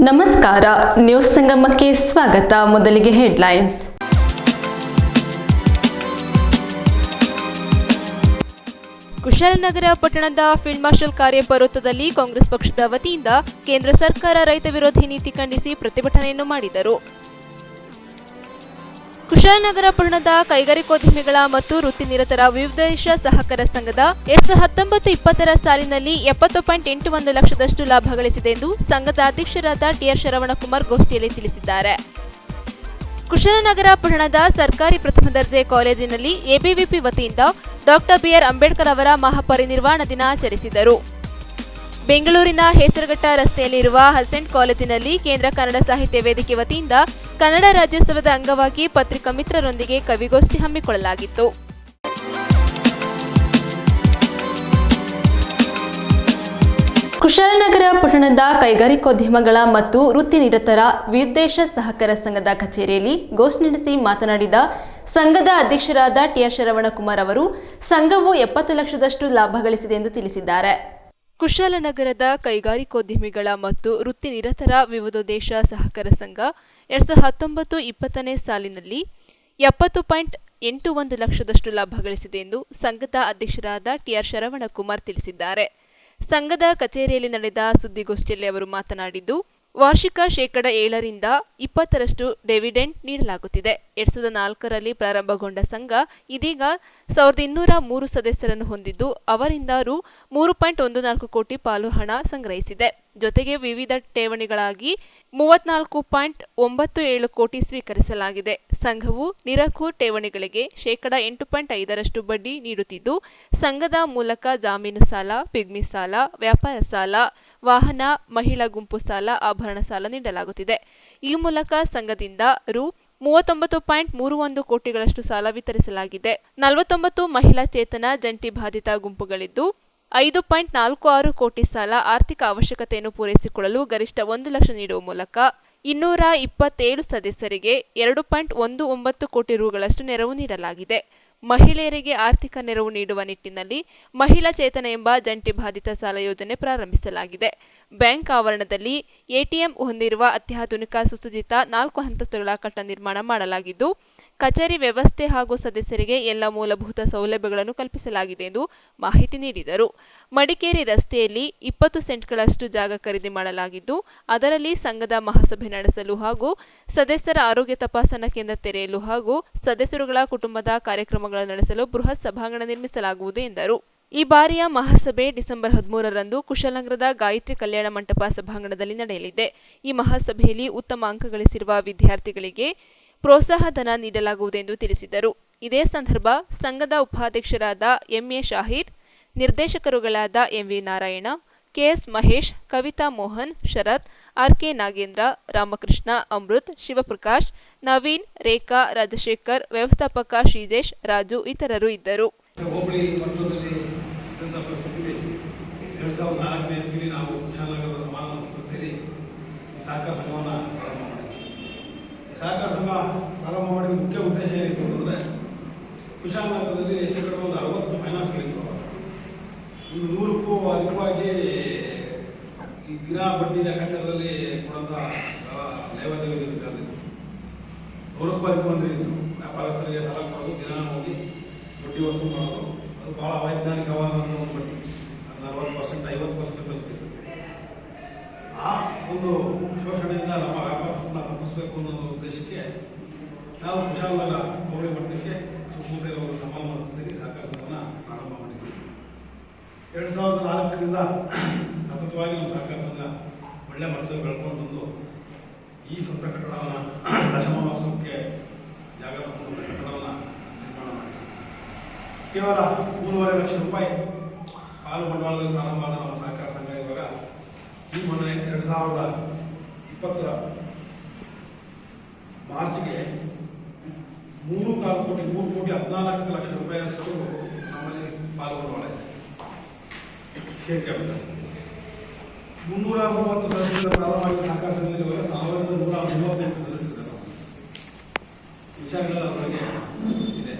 ನಮಸ್ಕಾರ, ನ್ಯೂಸ್ ಸಂಗಮಕ್ಕೆ ಸ್ವಾಗತ. ಮೊದಲಿಗೆ ಹೆಡ್ಲೈನ್ಸ್. ಕುಶಾಲನಗರ ಪಟ್ಟಣದ ಫೀಲ್ಡ್ ಮಾರ್ಷಲ್ ಕಾರ್ಯಪರ್ವತದಲ್ಲಿ ಕಾಂಗ್ರೆಸ್ ಪಕ್ಷದ ವತಿಯಿಂದ ಕೇಂದ್ರ ಸರ್ಕಾರ ರೈತ ವಿರೋಧಿ ನೀತಿ ಖಂಡಿಸಿ ಪ್ರತಿಭಟನೆಯನ್ನು ಮಾಡಿದರು. ಕುಶಾಲನಗರ ಪಟ್ಟಣದ ಕೈಗಾರಿಕೋದ್ಯಮಿಗಳ ಮತ್ತು ವೃತ್ತಿನಿರತರ ವಿವಿಧ ಸಹಕಾರ ಸಂಘದ 2019-20 ಸಾಲಿನಲ್ಲಿ 70.81 ಲಕ್ಷದಷ್ಟು ಲಾಭ ಗಳಿಸಿದೆ ಎಂದು ಸಂಘದ ಅಧ್ಯಕ್ಷರಾದ ಟಿಆರ್ ಶರವಣಕುಮಾರ್ ಗೋಷ್ಠಿಯಲ್ಲಿ ತಿಳಿಸಿದ್ದಾರೆ. ಕುಶಾಲನಗರ ಪಟ್ಟಣದ ಸರ್ಕಾರಿ ಪ್ರಥಮ ದರ್ಜೆ ಕಾಲೇಜಿನಲ್ಲಿ ಎಬಿವಿಪಿ ವತಿಯಿಂದ ಡಾಕ್ಟರ್ ಬಿಆರ್ ಅಂಬೇಡ್ಕರ್ ಅವರ ಮಹಾಪರಿನಿರ್ವಾಣ ದಿನ ಆಚರಿಸಿದರು. ಬೆಂಗಳೂರಿನ ಹೇಸರಘಟ್ಟ ರಸ್ತೆಯಲ್ಲಿರುವ ಹಸೆಂಟ್ ಕಾಲೇಜಿನಲ್ಲಿ ಕೇಂದ್ರ ಕನ್ನಡ ಸಾಹಿತ್ಯ ವೇದಿಕೆ ವತಿಯಿಂದ ಕನ್ನಡ ರಾಜ್ಯೋತ್ಸವದ ಅಂಗವಾಗಿ ಪತ್ರಿಕಾ ಮಿತ್ರರೊಂದಿಗೆ ಕವಿಗೋಷ್ಠಿ ಹಮ್ಮಿಕೊಳ್ಳಲಾಗಿತ್ತು. ಕುಶಾಲನಗರ ಪಟ್ಟಣದ ಕೈಗಾರಿಕೋದ್ಯಮಗಳ ಮತ್ತು ವೃತ್ತಿನಿರತರ ವಿವಿಧ ಸಹಕಾರ ಸಂಘದ ಕಚೇರಿಯಲ್ಲಿ ಗೋಷ್ಠಿ ನಡೆಸಿ ಮಾತನಾಡಿದ ಸಂಘದ ಅಧ್ಯಕ್ಷರಾದ ಟಿಆರ್ ಶರವಣಕುಮಾರ್ ಅವರು, ಸಂಘವು 70 ಲಕ್ಷದಷ್ಟು ಲಾಭ ಗಳಿಸಿದೆ ಎಂದು ತಿಳಿಸಿದ್ದಾರೆ. ಕುಶಾಲನಗರದ ಕೈಗಾರಿಕೋದ್ಯಮಿಗಳ ಮತ್ತು ವೃತ್ತಿನಿರತರ ವಿವಿಧ ಸಹಕಾರ ಸಂಘ 2019-20 ಸಾಲಿನಲ್ಲಿ 70.81 ಲಕ್ಷದಷ್ಟು ಲಾಭ ಗಳಿಸಿದೆ ಎಂದು ಸಂಘದ ಅಧ್ಯಕ್ಷರಾದ ಟಿಆರ್ ಶರವಣಕುಮಾರ್ ತಿಳಿಸಿದ್ದಾರೆ. ಸಂಘದ ಕಚೇರಿಯಲ್ಲಿ ನಡೆದ ಸುದ್ದಿಗೋಷ್ಠಿಯಲ್ಲಿ ಅವರು ಮಾತನಾಡಿದ್ದು, ವಾರ್ಷಿಕ 7% 20% ಡಿವಿಡೆಂಡ್ ನೀಡಲಾಗುತ್ತಿದೆ. 2004ರಲ್ಲಿ ಪ್ರಾರಂಭಗೊಂಡ ಸಂಘ ಇದೀಗ 1203 ಸದಸ್ಯರನ್ನು ಹೊಂದಿದ್ದು, ಅವರಿಂದ ರು 3.14 ಕೋಟಿ ಪಾಲು ಹಣ ಸಂಗ್ರಹಿಸಿದೆ. ಜೊತೆಗೆ ವಿವಿಧ ಠೇವಣಿಗಳಾಗಿ 34.97 ಕೋಟಿ ಸ್ವೀಕರಿಸಲಾಗಿದೆ. ಸಂಘವು ನಿರಕು ಠೇವಣಿಗಳಿಗೆ 8.5% ಬಡ್ಡಿ ನೀಡುತ್ತಿದ್ದು, ಸಂಘದ ಮೂಲಕ ಜಾಮೀನು ಸಾಲ, ಪಿಗ್ಮಿ ಸಾಲ, ವ್ಯಾಪಾರ ಸಾಲ, ವಾಹನ, ಮಹಿಳಾ ಗುಂಪು ಸಾಲ, ಆಭರಣ ಸಾಲ ನೀಡಲಾಗುತ್ತಿದೆ. ಈ ಮೂಲಕ ಸಂಘದಿಂದ ರು 39.31 ಕೋಟಿಗಳಷ್ಟು ಸಾಲ ವಿತರಿಸಲಾಗಿದೆ. 49 ಮಹಿಳಾ ಚೇತನ ಜಂಟಿ ಬಾಧಿತ ಗುಂಪುಗಳಿದ್ದು, 5.46 ಕೋಟಿ ಸಾಲ ಆರ್ಥಿಕ ಅವಶ್ಯಕತೆಯನ್ನು ಪೂರೈಸಿಕೊಳ್ಳಲು ಗರಿಷ್ಠ 1 ಲಕ್ಷ ನೀಡುವ ಮೂಲಕ 227 ಸದಸ್ಯರಿಗೆ 2.19 ಕೋಟಿ ರುಗಳಷ್ಟು ನೆರವು ನೀಡಲಾಗಿದೆ. ಮಹಿಳೆಯರಿಗೆ ಆರ್ಥಿಕ ನೆರವು ನೀಡುವ ನಿಟ್ಟಿನಲ್ಲಿ ಮಹಿಳಾ ಚೇತನ ಎಂಬ ಜಂಟಿ ಬಾಧಿತ ಸಾಲ ಯೋಜನೆ ಪ್ರಾರಂಭಿಸಲಾಗಿದೆ. ಬ್ಯಾಂಕ್ ಆವರಣದಲ್ಲಿ ಎಟಿಎಂ ಹೊಂದಿರುವ ಅತ್ಯಾಧುನಿಕ ಸುಸಜ್ಜಿತ 4 ಹಂತಗಳ ಕಟ್ಟಡ ನಿರ್ಮಾಣ ಮಾಡಲಾಗಿದ್ದು, ಕಚೇರಿ ವ್ಯವಸ್ಥೆ ಹಾಗೂ ಸದಸ್ಯರಿಗೆ ಎಲ್ಲ ಮೂಲಭೂತ ಸೌಲಭ್ಯಗಳನ್ನು ಕಲ್ಪಿಸಲಾಗಿದೆ ಎಂದು ಮಾಹಿತಿ ನೀಡಿದರು. ಮಡಿಕೇರಿ ರಸ್ತೆಯಲ್ಲಿ 20 ಸೆಂಟ್ಗಳಷ್ಟು ಜಾಗ ಖರೀದಿ ಮಾಡಲಾಗಿದ್ದು, ಅದರಲ್ಲಿ ಸಂಘದ ಮಹಾಸಭೆ ನಡೆಸಲು ಹಾಗೂ ಸದಸ್ಯರ ಆರೋಗ್ಯ ತಪಾಸಣಾ ಕೇಂದ್ರ ತೆರೆಯಲು ಹಾಗೂ ಸದಸ್ಯರುಗಳ ಕುಟುಂಬದ ಕಾರ್ಯಕ್ರಮಗಳನ್ನು ನಡೆಸಲು ಬೃಹತ್ ಸಭಾಂಗಣ ನಿರ್ಮಿಸಲಾಗುವುದು ಎಂದರು. ಈ ಬಾರಿಯ ಮಹಾಸಭೆ ಡಿಸೆಂಬರ್ 13ರಂದು ಕುಶಾಲನಗರದ ಗಾಯತ್ರಿ ಕಲ್ಯಾಣ ಮಂಟಪ ಸಭಾಂಗಣದಲ್ಲಿ ನಡೆಯಲಿದೆ. ಈ ಮಹಾಸಭೆಯಲ್ಲಿ ಉತ್ತಮ ಅಂಕ ಗಳಿಸಿರುವ ವಿದ್ಯಾರ್ಥಿಗಳಿಗೆ ಪ್ರೋತ್ಸಾಹ ಧನ ನೀಡಲಾಗುವುದೆಂದು ತಿಳಿಸಿದರು. ಇದೇ ಸಂದರ್ಭ ಸಂಘದ ಉಪಾಧ್ಯಕ್ಷರಾದ ಎಂಎ ಶಾಹೀರ್, ನಿರ್ದೇಶಕರುಗಳಾದ MV Narayana, KS Mahesh, Kavitha Mohan, Sharath, RK Nagendra, Ramakrishna, Amrit, Shivaprakash, Naveen, Rekha, Rajashekhar, ವ್ಯವಸ್ಥಾಪಕ ಶ್ರೀಜೇಶ್, ರಾಜು ಇತರರು ಇದ್ದರು. ಸಹಕಾರ ಸಂಘ ಪ್ರಾರಂಭ ಮಾಡಿದ ಮುಖ್ಯ ಉದ್ದೇಶ ಏನಿತ್ತು ಅಂತಂದರೆ, ಕುಶಾಲನಗರದಲ್ಲಿ ಹೆಚ್ಚು ಕಡಿಮೆ ಒಂದು 60 ಫೈನಾನ್ಸ್ಗಳಿತ್ತು. ಒಂದು 100ಕ್ಕೂ ಅಧಿಕವಾಗಿ ಈ ದಿನ ಬಡ್ಡಿ ಲೆಕ್ಕಾಚಾರದಲ್ಲಿ ಕೊಡುವಂಥ ಲೇವಾದೇವಿಗಳಿತ್ತು. 100ಕ್ಕೂ ಅಧಿಕ ಮಂದಿ ಇದ್ದು ವ್ಯಾಪಾರಸ್ಥರಿಗೆ ಸಾಲ ಕೊಡೋದು, ದಿನ ಹೋಗಿ ಬಡ್ಡಿ ವಸೂಲು ಮಾಡೋದು, ಅದು ಭಾಳ ಅವೈಜ್ಞಾನಿಕವಾದಂಥ ಒಂದು ಬಡ್ಡಿ. 40%, 50% ತಲುಪಿತ್ತು. ಆ ಒಂದು ಶೋಷಣೆಯಿಂದ ನಮ್ಮ ವ್ಯಾಪಾರಸ್ಥರನ್ನ ತಪ್ಪಿಸಬೇಕು ಅನ್ನೋ ಉದ್ದೇಶಕ್ಕೆ ನಾವು ಕುಶಾಲನಗರ ಹೋಬಳಿ ಮಟ್ಟಕ್ಕೆ ಸುತ್ತಮುತ್ತ ಇರುವ ಸಮಾಜದಲ್ಲಿ ಸಹಕಾರ ಸಂಘವನ್ನು ಪ್ರಾರಂಭ ಮಾಡಿದ್ವಿ. 2004ರಿಂದ ಸತತವಾಗಿ ನಮ್ಮ ಸಹಕಾರ ಸಂಘ ಒಳ್ಳೆ ಮಟ್ಟದಲ್ಲಿ ಬೆಳ್ಕೊಂಡು ಬಂದು ಈ ಸ್ವಂತ ಕಟ್ಟಡವನ್ನು ದಶಮಾನೋತ್ಸವಕ್ಕೆ ಜಾಗ ಸ್ವಂತ ಕಟ್ಟಡವನ್ನು ನಿರ್ಮಾಣ ಮಾಡಿದ್ವಿ. ಕೇವಲ 3.5 ಲಕ್ಷ ರೂಪಾಯಿ ಪಾಲು ಬಂಡವಾಳದಲ್ಲಿ ಪ್ರಾರಂಭ ಆದ ನಮ್ಮ ಸಹಕಾರ ಸಂಘ ಇವಾಗ ಈ ಮೊನ್ನೆ 2020 ಮಾರ್ಚ್ಗೆ 3.14 ಲಕ್ಷ ರೂಪಾಯಿಯಷ್ಟು ನಮ್ಮಲ್ಲಿ ಪಾಲ್ಗೊಂಡವಳೆ ಶೇರ್ ಕ್ಯಾಪಿಟಲ್. 330 ಸದಸ್ಯರ ಪ್ರಾರಂಭ ಮಾಡಿದ ಸಹಕಾರ ಸಂಘದಲ್ಲಿ ಇವಾಗ 1138 ಸದಸ್ಯರಿದ್ದಾರೆ. ವಿಚಾರಗಳ ಅವರಿಗೆ ಇದೆ.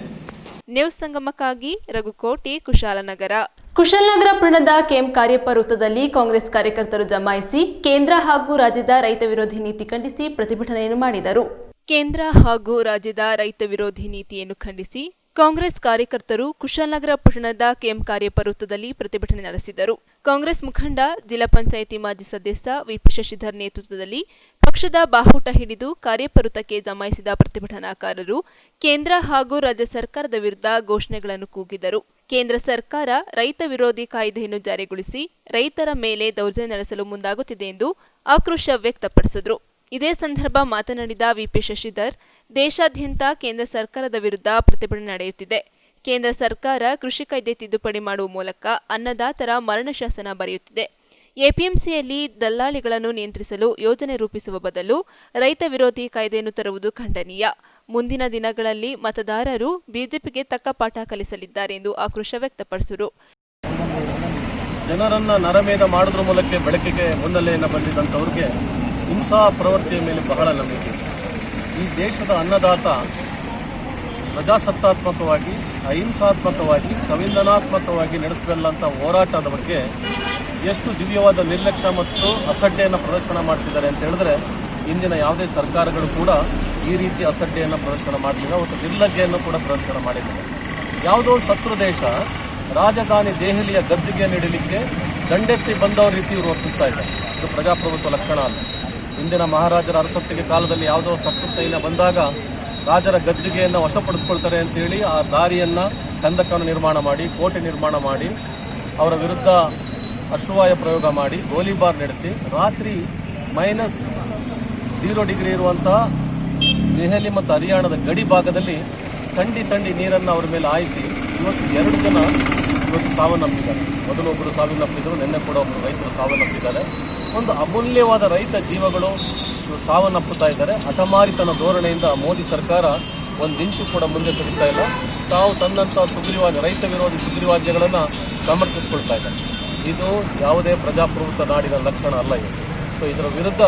ನ್ಯೂಸ್ ಸಂಗಮಕ್ಕಾಗಿ ರಘುಕೋಟಿ, ಕುಶಾಲನಗರ. ಕುಶಾಲನಗರ ಪಟ್ಟಣದ ಕೆಎಂ ಕಾರ್ಯಪ್ಪ ವೃತ್ತದಲ್ಲಿ ಕಾಂಗ್ರೆಸ್ ಕಾರ್ಯಕರ್ತರು ಜಮಾಯಿಸಿ ಕೇಂದ್ರ ಹಾಗೂ ರಾಜ್ಯದ ರೈತ ವಿರೋಧಿ ನೀತಿ ಖಂಡಿಸಿ ಪ್ರತಿಭಟನೆಯನ್ನು ಮಾಡಿದರು. ಕೇಂದ್ರ ಹಾಗೂ ರಾಜ್ಯದ ರೈತ ವಿರೋಧಿ ನೀತಿಯನ್ನು ಖಂಡಿಸಿ ಕಾಂಗ್ರೆಸ್ ಕಾರ್ಯಕರ್ತರು ಕುಶಾಲನಗರ ಪಟ್ಟಣದ ಕೆಎಂ ಕಾರ್ಯಪ್ಪ ವೃತ್ತದಲ್ಲಿ ಪ್ರತಿಭಟನೆ ನಡೆಸಿದರು. ಕಾಂಗ್ರೆಸ್ ಮುಖಂಡ ಜಿಲ್ಲಾ ಪಂಚಾಯಿತಿ ಮಾಜಿ ಸದಸ್ಯ ವಿಪಿ ಶಶಿಧರ್ ನೇತೃತ್ವದಲ್ಲಿ ಪಕ್ಷದ ಬಾವುಟ ಹಿಡಿದು ಕಾರ್ಯಪ್ಪ ವೃತ್ತಕ್ಕೆ ಜಮಾಯಿಸಿದ ಪ್ರತಿಭಟನಾಕಾರರು ಕೇಂದ್ರ ಹಾಗೂ ರಾಜ್ಯ ಸರ್ಕಾರದ ವಿರುದ್ಧ ಘೋಷಣೆಗಳನ್ನು ಕೂಗಿದರು. ಕೇಂದ್ರ ಸರ್ಕಾರ ರೈತ ವಿರೋಧಿ ಕಾಯ್ದೆಯನ್ನು ಜಾರಿಗೊಳಿಸಿ ರೈತರ ಮೇಲೆ ದೌರ್ಜನ್ಯ ನಡೆಸಲು ಮುಂದಾಗುತ್ತಿದೆ ಎಂದು ಆಕ್ರೋಶ ವ್ಯಕ್ತಪಡಿಸಿದರು. ಇದೇ ಸಂದರ್ಭ ಮಾತನಾಡಿದ ವಿಪಿ ಶಶಿಧರ್, ದೇಶಾದ್ಯಂತ ಕೇಂದ್ರ ಸರ್ಕಾರದ ವಿರುದ್ಧ ಪ್ರತಿಭಟನೆ ನಡೆಯುತ್ತಿದೆ. ಕೇಂದ್ರ ಸರ್ಕಾರ ಕೃಷಿ ಕಾಯ್ದೆ ತಿದ್ದುಪಡಿ ಮಾಡುವ ಮೂಲಕ ಅನ್ನದಾತರ ಮರಣ ಶಾಸನ ಬರೆಯುತ್ತಿದೆ. ಎಪಿಎಂಸಿಯಲ್ಲಿ ದಲ್ಲಾಳಿಗಳನ್ನು ನಿಯಂತ್ರಿಸಲು ಯೋಜನೆ ರೂಪಿಸುವ ಬದಲು ರೈತ ವಿರೋಧಿ ಕಾಯ್ದೆಯನ್ನು ತರುವುದು ಖಂಡನೀಯ. ಮುಂದಿನ ದಿನಗಳಲ್ಲಿ ಮತದಾರರು ಬಿಜೆಪಿಗೆ ತಕ್ಕ ಪಾಠ ಕಲಿಸಲಿದ್ದಾರೆ ಎಂದು ಆಕ್ರೋಶ ವ್ಯಕ್ತಪಡಿಸಿದರು. ಜನರನ್ನ ನರಮೇಧ ಮಾಡೋದ್ರ ಮೂಲಕ ಬೆಳಕಿಗೆ ಮುನ್ನೆಲೆಯನ್ನು ಬಂದಿದ್ದಂಥವ್ರಿಗೆ ಹಿಂಸಾ ಪ್ರವೃತ್ತಿಯ ಮೇಲೆ ಬಹಳ ನಂಬಿಕೆ. ಈ ದೇಶದ ಅನ್ನದಾತ ಪ್ರಜಾಸತ್ತಾತ್ಮಕವಾಗಿ, ಅಹಿಂಸಾತ್ಮಕವಾಗಿ, ಸಂವಿಧಾನಾತ್ಮಕವಾಗಿ ನಡೆಸಬಲ್ಲಂಥ ಹೋರಾಟದ ಬಗ್ಗೆ ಎಷ್ಟು ದಿವ್ಯವಾದ ನಿರ್ಲಕ್ಷ್ಯ ಮತ್ತು ಅಸಡ್ಡೆಯನ್ನು ಪ್ರದರ್ಶನ ಮಾಡ್ತಿದ್ದಾರೆ ಅಂತ ಹೇಳಿದ್ರೆ, ಇಂದಿನ ಯಾವುದೇ ಸರ್ಕಾರಗಳು ಕೂಡ ಈ ರೀತಿ ಅಸಡ್ಡೆಯನ್ನು ಪ್ರದರ್ಶನ ಮಾಡಲಿಲ್ಲ ಮತ್ತು ನಿರ್ಲಜ್ಜೆಯನ್ನು ಕೂಡ ಪ್ರದರ್ಶನ ಮಾಡಿದ್ದಾರೆ. ಯಾವುದೋ ಶತ್ರು ದೇಶ ರಾಜಧಾನಿ ದೆಹಲಿಯ ಗದ್ದುಗೆ ನೀಡಲಿಕ್ಕೆ ದಂಡೆತ್ತಿ ಬಂದವರ ರೀತಿ ಇವರು ವರ್ತಿಸ್ತಾ ಇದ್ದಾರೆ. ಇದು ಪ್ರಜಾಪ್ರಭುತ್ವ ಲಕ್ಷಣ ಅಲ್ಲ. ಇಂದಿನ ಮಹಾರಾಜರ ಅರಸೊತ್ತಿಗೆ ಕಾಲದಲ್ಲಿ ಯಾವುದೋ ಶತ್ರು ಸೈನ್ಯ ಬಂದಾಗ ರಾಜರ ಗದ್ದುಗೆಯನ್ನು ವಶಪಡಿಸ್ಕೊಳ್ತಾರೆ ಅಂತೇಳಿ ಆ ದಾರಿಯನ್ನು ಕಂದಕವನ್ನು ನಿರ್ಮಾಣ ಮಾಡಿ, ಕೋಟೆ ನಿರ್ಮಾಣ ಮಾಡಿ, ಅವರ ವಿರುದ್ಧ ಅಶ್ರುವಾಯ ಪ್ರಯೋಗ ಮಾಡಿ, ಗೋಲಿಬಾರ್ ನಡೆಸಿ, ರಾತ್ರಿ -0 ಇರುವಂಥ ದೆಹಲಿ ಮತ್ತು ಹರಿಯಾಣದ ಗಡಿ ಭಾಗದಲ್ಲಿ ತಂಡಿ ನೀರನ್ನು ಅವರ ಮೇಲೆ ಹಾಯಿಸಿ ಇವತ್ತು 2 ಜನ ಸಾವನ್ನಪ್ಪಿದ್ದಾರೆ. ಮೊದಲು ಒಬ್ಬರು ಸಾವನ್ನಪ್ಪಿದ್ರು, ನಿನ್ನೆ ಕೂಡ ಒಬ್ಬರು ರೈತರು ಸಾವನ್ನಪ್ಪಿದ್ದಾರೆ. ಒಂದು ಅಮೂಲ್ಯವಾದ ರೈತ ಜೀವಗಳು ಸಾವನ್ನಪ್ಪುತ್ತಾ ಇದ್ದಾರೆ. ಹಠಮಾರಿತನ ಧೋರಣೆಯಿಂದ ಮೋದಿ ಸರ್ಕಾರ ಒಂದಿಂಚು ಕೂಡ ಮುಂದೆ ಸರಿತಾ ಇಲ್ಲ. ತಾವು ತನ್ನಂಥ ರೈತ ವಿರೋಧಿ ಸುಗ್ರೀವಾಜ್ಞೆಗಳನ್ನು ಸಮರ್ಥಿಸಿಕೊಳ್ತಾ ಇದ್ದಾರೆ. ಇದು ಯಾವುದೇ ಪ್ರಜಾಪ್ರಭುತ್ವ ನಾಡಿನ ಲಕ್ಷಣ ಅಲ್ಲ. ಇದು ಸೊ ಇದರ ವಿರುದ್ಧ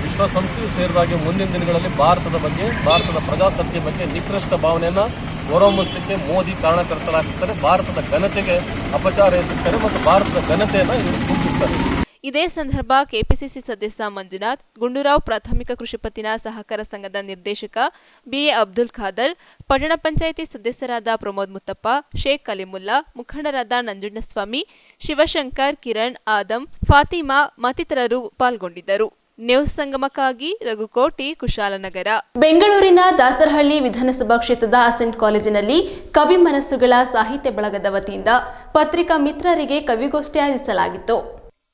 ವಿಶ್ವಸಂಸ್ಥೆಯು ಸೇರಿದಾಗೆ ಮುಂದಿನ ದಿನಗಳಲ್ಲಿ ಭಾರತದ ಬಗ್ಗೆ, ಭಾರತದ ಪ್ರಜಾಸತ್ತೆಯ ಬಗ್ಗೆ ನಿಕೃಷ್ಟ ಭಾವನೆಯನ್ನು ಹೊರಹೊಮ್ಮಿಸಲಿಕ್ಕೆ ಮೋದಿ ಕಾರಣಕರ್ತರಾಗ್ತಾರೆ. ಭಾರತದ ಘನತೆಗೆ ಅಪಚಾರ ಎಸಗ್ತಾರೆ ಮತ್ತು ಭಾರತದ ಘನತೆಯನ್ನು ಇವರು ಕುಗ್ಗಿಸ್ತಾರೆ. ಇದೇ ಸಂದರ್ಭ ಕೆಪಿಸಿಸಿ ಸದಸ್ಯ ಮಂಜುನಾಥ್, ಗುಂಡೂರಾವ್ ಪ್ರಾಥಮಿಕ ಕೃಷಿ ಪತ್ತಿನ ಸಹಕಾರ ಸಂಘದ ನಿರ್ದೇಶಕ ಬಿಎ ಅಬ್ದುಲ್ ಖಾದರ್, ಪಟ್ಟಣ ಪಂಚಾಯಿತಿ ಸದಸ್ಯರಾದ ಪ್ರಮೋದ್ ಮುತ್ತಪ್ಪ, ಶೇಖ್ ಕಲಿಮುಲ್ಲಾ, ಮುಖಂಡರಾದ ನಂಜುಂಡಸ್ವಾಮಿ, ಶಿವಶಂಕರ್, ಕಿರಣ್, ಆದಂ, ಫಾತಿಮಾ ಮತ್ತಿತರರು ಪಾಲ್ಗೊಂಡಿದ್ದರು. ನ್ಯೂಸ್ ಸಂಗಮಕ್ಕಾಗಿ ರಘುಕೋಟಿ, ಕುಶಾಲನಗರ. ಬೆಂಗಳೂರಿನ ದಾಸರಹಳ್ಳಿ ವಿಧಾನಸಭಾ ಕ್ಷೇತ್ರದ ಅಸೆಂಟ್ ಕಾಲೇಜಿನಲ್ಲಿ ಕವಿ ಮನಸ್ಸುಗಳ ಸಾಹಿತ್ಯ ಬಳಗದ ವತಿಯಿಂದ ಪತ್ರಿಕಾ ಮಿತ್ರರಿಗೆ ಕವಿಗೋಷ್ಠಿ ಆಯೋಜಿಸಲಾಗಿತ್ತು.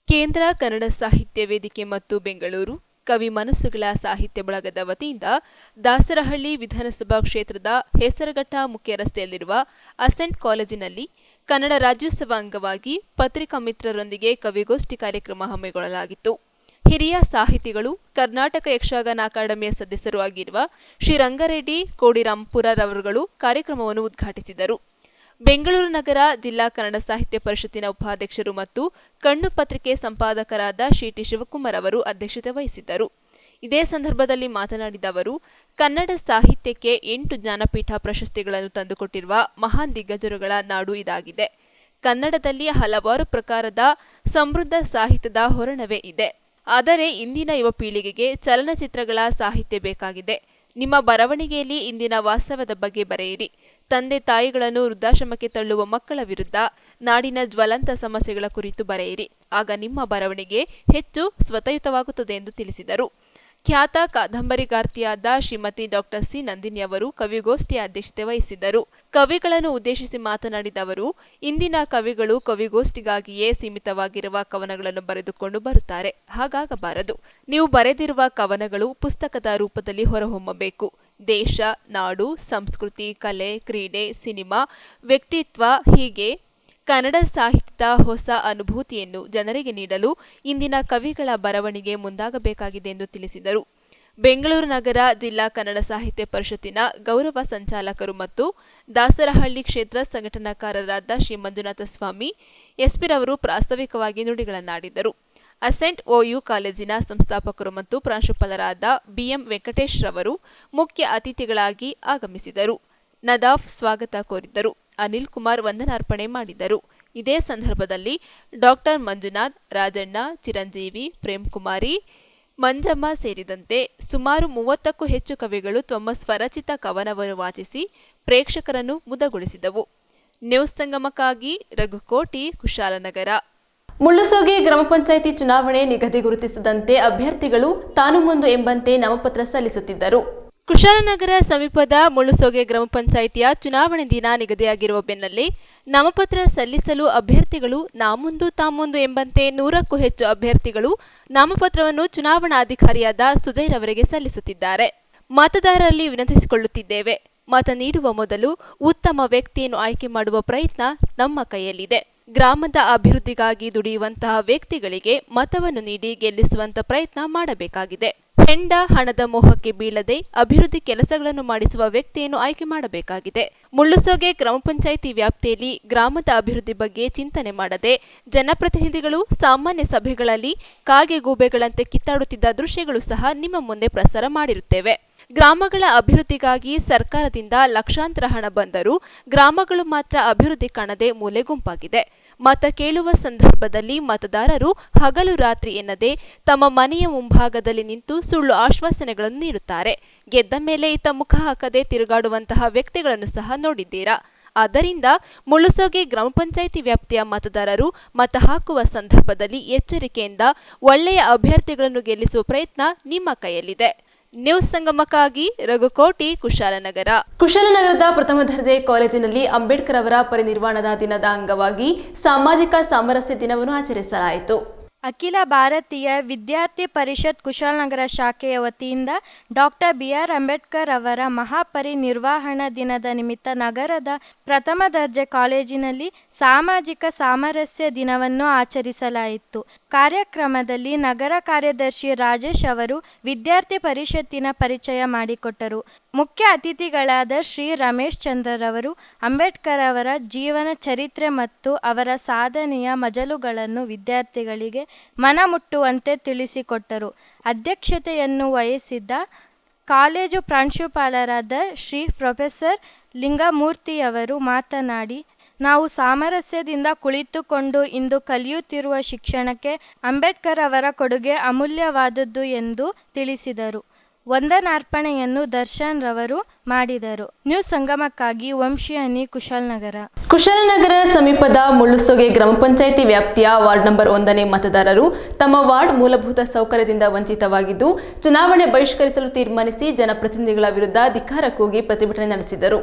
ಕೇಂದ್ರ ಕನ್ನಡ ಸಾಹಿತ್ಯ ವೇದಿಕೆ ಮತ್ತು ಬೆಂಗಳೂರು ಕವಿ ಮನಸ್ಸುಗಳ ಸಾಹಿತ್ಯ ಬಳಗದ ವತಿಯಿಂದ ದಾಸರಹಳ್ಳಿ ವಿಧಾನಸಭಾ ಕ್ಷೇತ್ರದ ಹೆಸರಘಟ್ಟ ಮುಖ್ಯ ರಸ್ತೆಯಲ್ಲಿರುವ ಅಸೆಂಟ್ ಕಾಲೇಜಿನಲ್ಲಿ ಕನ್ನಡ ರಾಜ್ಯೋತ್ಸವ ಅಂಗವಾಗಿ ಪತ್ರಿಕಾ ಮಿತ್ರರೊಂದಿಗೆ ಕವಿಗೋಷ್ಠಿ ಕಾರ್ಯಕ್ರಮ ಹಮ್ಮಿಕೊಳ್ಳಲಾಗಿತ್ತು. ಹಿರಿಯ ಸಾಹಿತಿಗಳು, ಕರ್ನಾಟಕ ಯಕ್ಷಗಾನ ಅಕಾಡೆಮಿಯ ಸದಸ್ಯರು ಆಗಿರುವ ಶ್ರೀ ರಂಗಾರೆಡ್ಡಿ ಕೋಡಿರಾಂಪುರರವರುಗಳು ಕಾರ್ಯಕ್ರಮವನ್ನು ಉದ್ಘಾಟಿಸಿದರು. ಬೆಂಗಳೂರು ನಗರ ಜಿಲ್ಲಾ ಕನ್ನಡ ಸಾಹಿತ್ಯ ಪರಿಷತ್ತಿನ ಉಪಾಧ್ಯಕ್ಷರು ಮತ್ತು ಕಣ್ಣು ಪತ್ರಿಕೆ ಸಂಪಾದಕರಾದ ಶ್ರೀ ಟಿ ಶಿವಕುಮಾರ್ ಅವರು ಅಧ್ಯಕ್ಷತೆ ವಹಿಸಿದ್ದರು. ಇದೇ ಸಂದರ್ಭದಲ್ಲಿ ಮಾತನಾಡಿದ ಅವರು, ಕನ್ನಡ ಸಾಹಿತ್ಯಕ್ಕೆ 8 ಜ್ಞಾನಪೀಠ ಪ್ರಶಸ್ತಿಗಳನ್ನು ತಂದುಕೊಟ್ಟಿರುವ ಮಹಾನ್ ದಿಗ್ಗಜರುಗಳ ನಾಡು ಇದಾಗಿದೆ. ಕನ್ನಡದಲ್ಲಿ ಹಲವಾರು ಪ್ರಕಾರದ ಸಮೃದ್ಧ ಸಾಹಿತ್ಯದ ಹೊರಣವೇ ಇದೆ. ಆದರೆ ಇಂದಿನ ಯುವ ಪೀಳಿಗೆಗೆ ಚಲನಚಿತ್ರಗಳ ಸಾಹಿತ್ಯ ಬೇಕಾಗಿದೆ. ನಿಮ್ಮ ಬರವಣಿಗೆಯಲ್ಲಿ ಇಂದಿನ ವಾಸ್ತವದ ಬಗ್ಗೆ ಬರೆಯಿರಿ. ತಂದೆ ತಾಯಿಗಳನ್ನು ವೃದ್ಧಾಶ್ರಮಕ್ಕೆ ತಳ್ಳುವ ಮಕ್ಕಳ ವಿರುದ್ಧ, ನಾಡಿನ ಜ್ವಲಂತ ಸಮಸ್ಯೆಗಳ ಕುರಿತು ಬರೆಯಿರಿ. ಆಗ ನಿಮ್ಮ ಬರವಣಿಗೆ ಹೆಚ್ಚು ಸ್ವತಃಯುತವಾಗುತ್ತದೆ ಎಂದು ತಿಳಿಸಿದರು. ಖ್ಯಾತ ಕಾದಂಬರಿಗಾರ್ತಿಯಾದ ಶ್ರೀಮತಿ ಡಾಕ್ಟರ್ ಸಿ ನಂದಿನಿ ಅವರು ಕವಿಗೋಷ್ಠಿಯ ಅಧ್ಯಕ್ಷತೆ ವಹಿಸಿದ್ದರು. ಕವಿಗಳನ್ನು ಉದ್ದೇಶಿಸಿ ಮಾತನಾಡಿದ ಅವರು, ಇಂದಿನ ಕವಿಗಳು ಕವಿಗೋಷ್ಠಿಗಾಗಿಯೇ ಸೀಮಿತವಾಗಿರುವ ಕವನಗಳನ್ನು ಬರೆದುಕೊಂಡು ಬರುತ್ತಾರೆ. ಹಾಗಾಗಬಾರದು. ನೀವು ಬರೆದಿರುವ ಕವನಗಳು ಪುಸ್ತಕದ ರೂಪದಲ್ಲಿ ಹೊರಹೊಮ್ಮಬೇಕು. ದೇಶ, ನಾಡು, ಸಂಸ್ಕೃತಿ, ಕಲೆ, ಕ್ರೀಡೆ, ಸಿನಿಮಾ, ವ್ಯಕ್ತಿತ್ವ ಹೀಗೆ ಕನ್ನಡ ಸಾಹಿತ್ಯದ ಹೊಸ ಅನುಭೂತಿಯನ್ನು ಜನರಿಗೆ ನೀಡಲು ಇಂದಿನ ಕವಿಗಳ ಬರವಣಿಗೆ ಮುಂದಾಗಬೇಕಾಗಿದೆ ಎಂದು ತಿಳಿಸಿದರು. ಬೆಂಗಳೂರು ನಗರ ಜಿಲ್ಲಾ ಕನ್ನಡ ಸಾಹಿತ್ಯ ಪರಿಷತ್ತಿನ ಗೌರವ ಸಂಚಾಲಕರು ಮತ್ತು ದಾಸರಹಳ್ಳಿ ಕ್ಷೇತ್ರ ಸಂಘಟನಾಕಾರರಾದ ಶ್ರೀ ಮಂಜುನಾಥ ಸ್ವಾಮಿ ಎಸ್ಪಿರವರು ಪ್ರಾಸ್ತಾವಿಕವಾಗಿ ನುಡಿಗಳನ್ನಾಡಿದರು. ಅಸೆಂಟ್ OU ಕಾಲೇಜಿನ ಸಂಸ್ಥಾಪಕರು ಮತ್ತು ಪ್ರಾಂಶುಪಾಲರಾದ BM ವೆಂಕಟೇಶ್ ರವರು ಮುಖ್ಯ ಅತಿಥಿಗಳಾಗಿ ಆಗಮಿಸಿದರು. ನದಾಫ್ ಸ್ವಾಗತ ಕೋರಿದ್ದರು. ಅನಿಲ್ ಕುಮಾರ್ ವಂದನಾರ್ಪಣೆ ಮಾಡಿದರು. ಇದೇ ಸಂದರ್ಭದಲ್ಲಿ ಡಾಕ್ಟರ್ ಮಂಜುನಾಥ್, ರಾಜಣ್ಣ, ಚಿರಂಜೀವಿ, ಪ್ರೇಮ್ಕುಮಾರಿ, ಮಂಜಮ್ಮ ಸೇರಿದಂತೆ ಸುಮಾರು 30ಕ್ಕೂ ಹೆಚ್ಚು ಕವಿಗಳು ತಮ್ಮ ಸ್ವರಚಿತ ಕವನವನ್ನು ವಾಚಿಸಿ ಪ್ರೇಕ್ಷಕರನ್ನು ಮುದಗೊಳಿಸಿದವು. ನ್ಯೂಸ್ ಸಂಗಮಕ್ಕಾಗಿ ರಘುಕೋಟಿ, ಕುಶಾಲನಗರ. ಮುಳ್ಳುಸೋಗೆ ಗ್ರಾಮ ಪಂಚಾಯಿತಿ ಚುನಾವಣೆ ನಿಗದಿ ಗುರುತಿಸದಂತೆ ಅಭ್ಯರ್ಥಿಗಳು ತಾನು ಮುಂದು ಎಂಬಂತೆ ನಾಮಪತ್ರ ಸಲ್ಲಿಸುತ್ತಿದ್ದರು. ಕುಶಾಲನಗರ ಸಮೀಪದ ಮುಳ್ಳುಸೋಗೆ ಗ್ರಾಮ ಪಂಚಾಯಿತಿಯ ಚುನಾವಣೆ ದಿನ ನಿಗದಿಯಾಗಿರುವ ಬೆನ್ನಲ್ಲೇ ನಾಮಪತ್ರ ಸಲ್ಲಿಸಲು ಅಭ್ಯರ್ಥಿಗಳು ನಾಮುಂದು ತಾಮುಂದು ಎಂಬಂತೆ 100ಕ್ಕೂ ಹೆಚ್ಚು ಅಭ್ಯರ್ಥಿಗಳು ನಾಮಪತ್ರವನ್ನು ಚುನಾವಣಾಧಿಕಾರಿಯಾದ ಸುಜಯ್ ಅವರಿಗೆ ಸಲ್ಲಿಸುತ್ತಿದ್ದಾರೆ. ಮತದಾರರಲ್ಲಿ ವಿನಂತಿಸಿಕೊಳ್ಳುತ್ತಿದ್ದೇವೆ, ಮತ ನೀಡುವ ಮೊದಲು ಉತ್ತಮ ವ್ಯಕ್ತಿಯನ್ನು ಆಯ್ಕೆ ಮಾಡುವ ಪ್ರಯತ್ನ ನಮ್ಮ ಕೈಯಲ್ಲಿದೆ. ಗ್ರಾಮದ ಅಭಿವೃದ್ಧಿಗಾಗಿ ದುಡಿಯುವಂತಹ ವ್ಯಕ್ತಿಗಳಿಗೆ ಮತವನ್ನು ನೀಡಿ ಗೆಲ್ಲಿಸುವಂತ ಪ್ರಯತ್ನ ಮಾಡಬೇಕಾಗಿದೆ. ಹೆಂಡ ಹಣದ ಮೋಹಕ್ಕೆ ಬೀಳದೆ ಅಭಿವೃದ್ಧಿ ಕೆಲಸಗಳನ್ನು ಮಾಡಿಸುವ ವ್ಯಕ್ತಿಯನ್ನು ಆಯ್ಕೆ ಮಾಡಬೇಕಾಗಿದೆ. ಮುಳ್ಳುಸೋಗೆ ಗ್ರಾಮ ಪಂಚಾಯಿತಿ ವ್ಯಾಪ್ತಿಯಲ್ಲಿ ಗ್ರಾಮದ ಅಭಿವೃದ್ಧಿ ಬಗ್ಗೆ ಚಿಂತನೆ ಮಾಡದೆ ಜನಪ್ರತಿನಿಧಿಗಳು ಸಾಮಾನ್ಯ ಸಭೆಗಳಲ್ಲಿ ಕಾಗೆ ಗೂಬೆಗಳಂತೆ ಕಿತ್ತಾಡುತ್ತಿದ್ದ ದೃಶ್ಯಗಳು ಸಹ ನಿಮ್ಮ ಮುಂದೆ ಪ್ರಸಾರ ಮಾಡಿರುತ್ತೇವೆ. ಗ್ರಾಮಗಳ ಅಭಿವೃದ್ಧಿಗಾಗಿ ಸರ್ಕಾರದಿಂದ ಲಕ್ಷಾಂತರ ಹಣ ಬಂದರೂ ಗ್ರಾಮಗಳು ಮಾತ್ರ ಅಭಿವೃದ್ಧಿ ಕಾಣದೆ ಮೂಲೆಗುಂಪಾಗಿದೆ. ಮತ ಕೇಳುವ ಸಂದರ್ಭದಲ್ಲಿ ಮತದಾರರು ಹಗಲು ರಾತ್ರಿ ಎನ್ನದೆ ತಮ್ಮ ಮನೆಯ ಮುಂಭಾಗದಲ್ಲಿ ನಿಂತು ಸುಳ್ಳು ಆಶ್ವಾಸನೆಗಳನ್ನು ನೀಡುತ್ತಾರೆ. ಗೆದ್ದ ಮೇಲೆ ಇತ್ತ ಮುಖ ಹಾಕದೆ ತಿರುಗಾಡುವಂತಹ ವ್ಯಕ್ತಿಗಳನ್ನು ಸಹ ನೋಡಿದ್ದೀರಾ. ಆದ್ದರಿಂದ ಮುಳ್ಳುಸೋಗೆ ಗ್ರಾಮ ಪಂಚಾಯಿತಿ ವ್ಯಾಪ್ತಿಯ ಮತದಾರರು ಮತ ಹಾಕುವ ಸಂದರ್ಭದಲ್ಲಿ ಎಚ್ಚರಿಕೆಯಿಂದ ಒಳ್ಳೆಯ ಅಭ್ಯರ್ಥಿಗಳನ್ನು ಗೆಲ್ಲಿಸುವ ಪ್ರಯತ್ನ ನಿಮ್ಮ ಕೈಯಲ್ಲಿದೆ. ನ್ಯೂಸ್ ಸಂಗಮಕ್ಕಾಗಿ ರಘುಕೋಟಿ, ಕುಶಾಲನಗರ. ಕುಶಾಲನಗರದ ಪ್ರಥಮ ದರ್ಜೆ ಕಾಲೇಜಿನಲ್ಲಿ ಅಂಬೇಡ್ಕರ್ ಅವರ ಪರಿನಿರ್ವಾಣದ ದಿನದ ಅಂಗವಾಗಿ ಸಾಮಾಜಿಕ ಸಾಮರಸ್ಯ ದಿನವನ್ನು ಆಚರಿಸಲಾಯಿತು. ಅಖಿಲ ಭಾರತೀಯ ವಿದ್ಯಾರ್ಥಿ ಪರಿಷತ್ ಕುಶಾಲನಗರ ಶಾಖೆಯ ವತಿಯಿಂದ ಡಾಕ್ಟರ್ BR ಅಂಬೇಡ್ಕರ್ ಅವರ ಮಹಾಪರಿನಿರ್ವಾಹಣಾ ದಿನದ ನಿಮಿತ್ತ ನಗರದ ಪ್ರಥಮ ದರ್ಜೆ ಕಾಲೇಜಿನಲ್ಲಿ ಸಾಮಾಜಿಕ ಸಾಮರಸ್ಯ ದಿನವನ್ನು ಆಚರಿಸಲಾಯಿತು. ಕಾರ್ಯಕ್ರಮದಲ್ಲಿ ನಗರ ಕಾರ್ಯದರ್ಶಿ ರಾಜೇಶ್ ಅವರು ವಿದ್ಯಾರ್ಥಿ ಪರಿಷತ್ತಿನ ಪರಿಚಯ ಮಾಡಿಕೊಟ್ಟರು. ಮುಖ್ಯ ಅತಿಥಿಗಳಾದ ಶ್ರೀ ರಮೇಶ್ ಚಂದ್ರರವರು ಅಂಬೇಡ್ಕರ್ ಅವರ ಜೀವನ ಚರಿತ್ರೆ ಮತ್ತು ಅವರ ಸಾಧನೆಯ ಮಜಲುಗಳನ್ನು ವಿದ್ಯಾರ್ಥಿಗಳಿಗೆ ಮನಮುಟ್ಟುವಂತೆ ತಿಳಿಸಿಕೊಟ್ಟರು. ಅಧ್ಯಕ್ಷತೆಯನ್ನು ವಹಿಸಿದ್ದ ಕಾಲೇಜು ಪ್ರಾಂಶುಪಾಲರಾದ ಶ್ರೀ ಪ್ರೊಫೆಸರ್ ಲಿಂಗಮೂರ್ತಿಯವರು ಮಾತನಾಡಿ, ನಾವು ಸಾಮರಸ್ಯದಿಂದ ಕುಳಿತುಕೊಂಡು ಇಂದು ಕಲಿಯುತ್ತಿರುವ ಶಿಕ್ಷಣಕ್ಕೆ ಅಂಬೇಡ್ಕರ್ ಅವರ ಕೊಡುಗೆ ಅಮೂಲ್ಯವಾದದ್ದು ಎಂದು ತಿಳಿಸಿದರು. ವಂದನಾರ್ಪಣೆಯನ್ನು ದರ್ಶನ್ ರವರು ಮಾಡಿದರು. ನ್ಯೂಸ್ ಸಂಗಮಕ್ಕಾಗಿ ವಂಶಿಯನಿ, ಕುಶಾಲನಗರ. ಕುಶಾಲನಗರ ಸಮೀಪದ ಮುಳ್ಳುಸೋಗೆ ಗ್ರಾಮ ಪಂಚಾಯಿತಿ ವ್ಯಾಪ್ತಿಯ ವಾರ್ಡ್ ನಂಬರ್ 1ನೇ ಮತದಾರರು ತಮ್ಮ ವಾರ್ಡ್ ಮೂಲಭೂತ ಸೌಕರ್ಯದಿಂದ ವಂಚಿತವಾಗಿದ್ದು ಚುನಾವಣೆ ಬಹಿಷ್ಕರಿಸಲು ತೀರ್ಮಾನಿಸಿ ಜನಪ್ರತಿನಿಧಿಗಳ ವಿರುದ್ಧ ಧಿಕ್ಕಾರ ಕೂಗಿ ಪ್ರತಿಭಟನೆ ನಡೆಸಿದರು.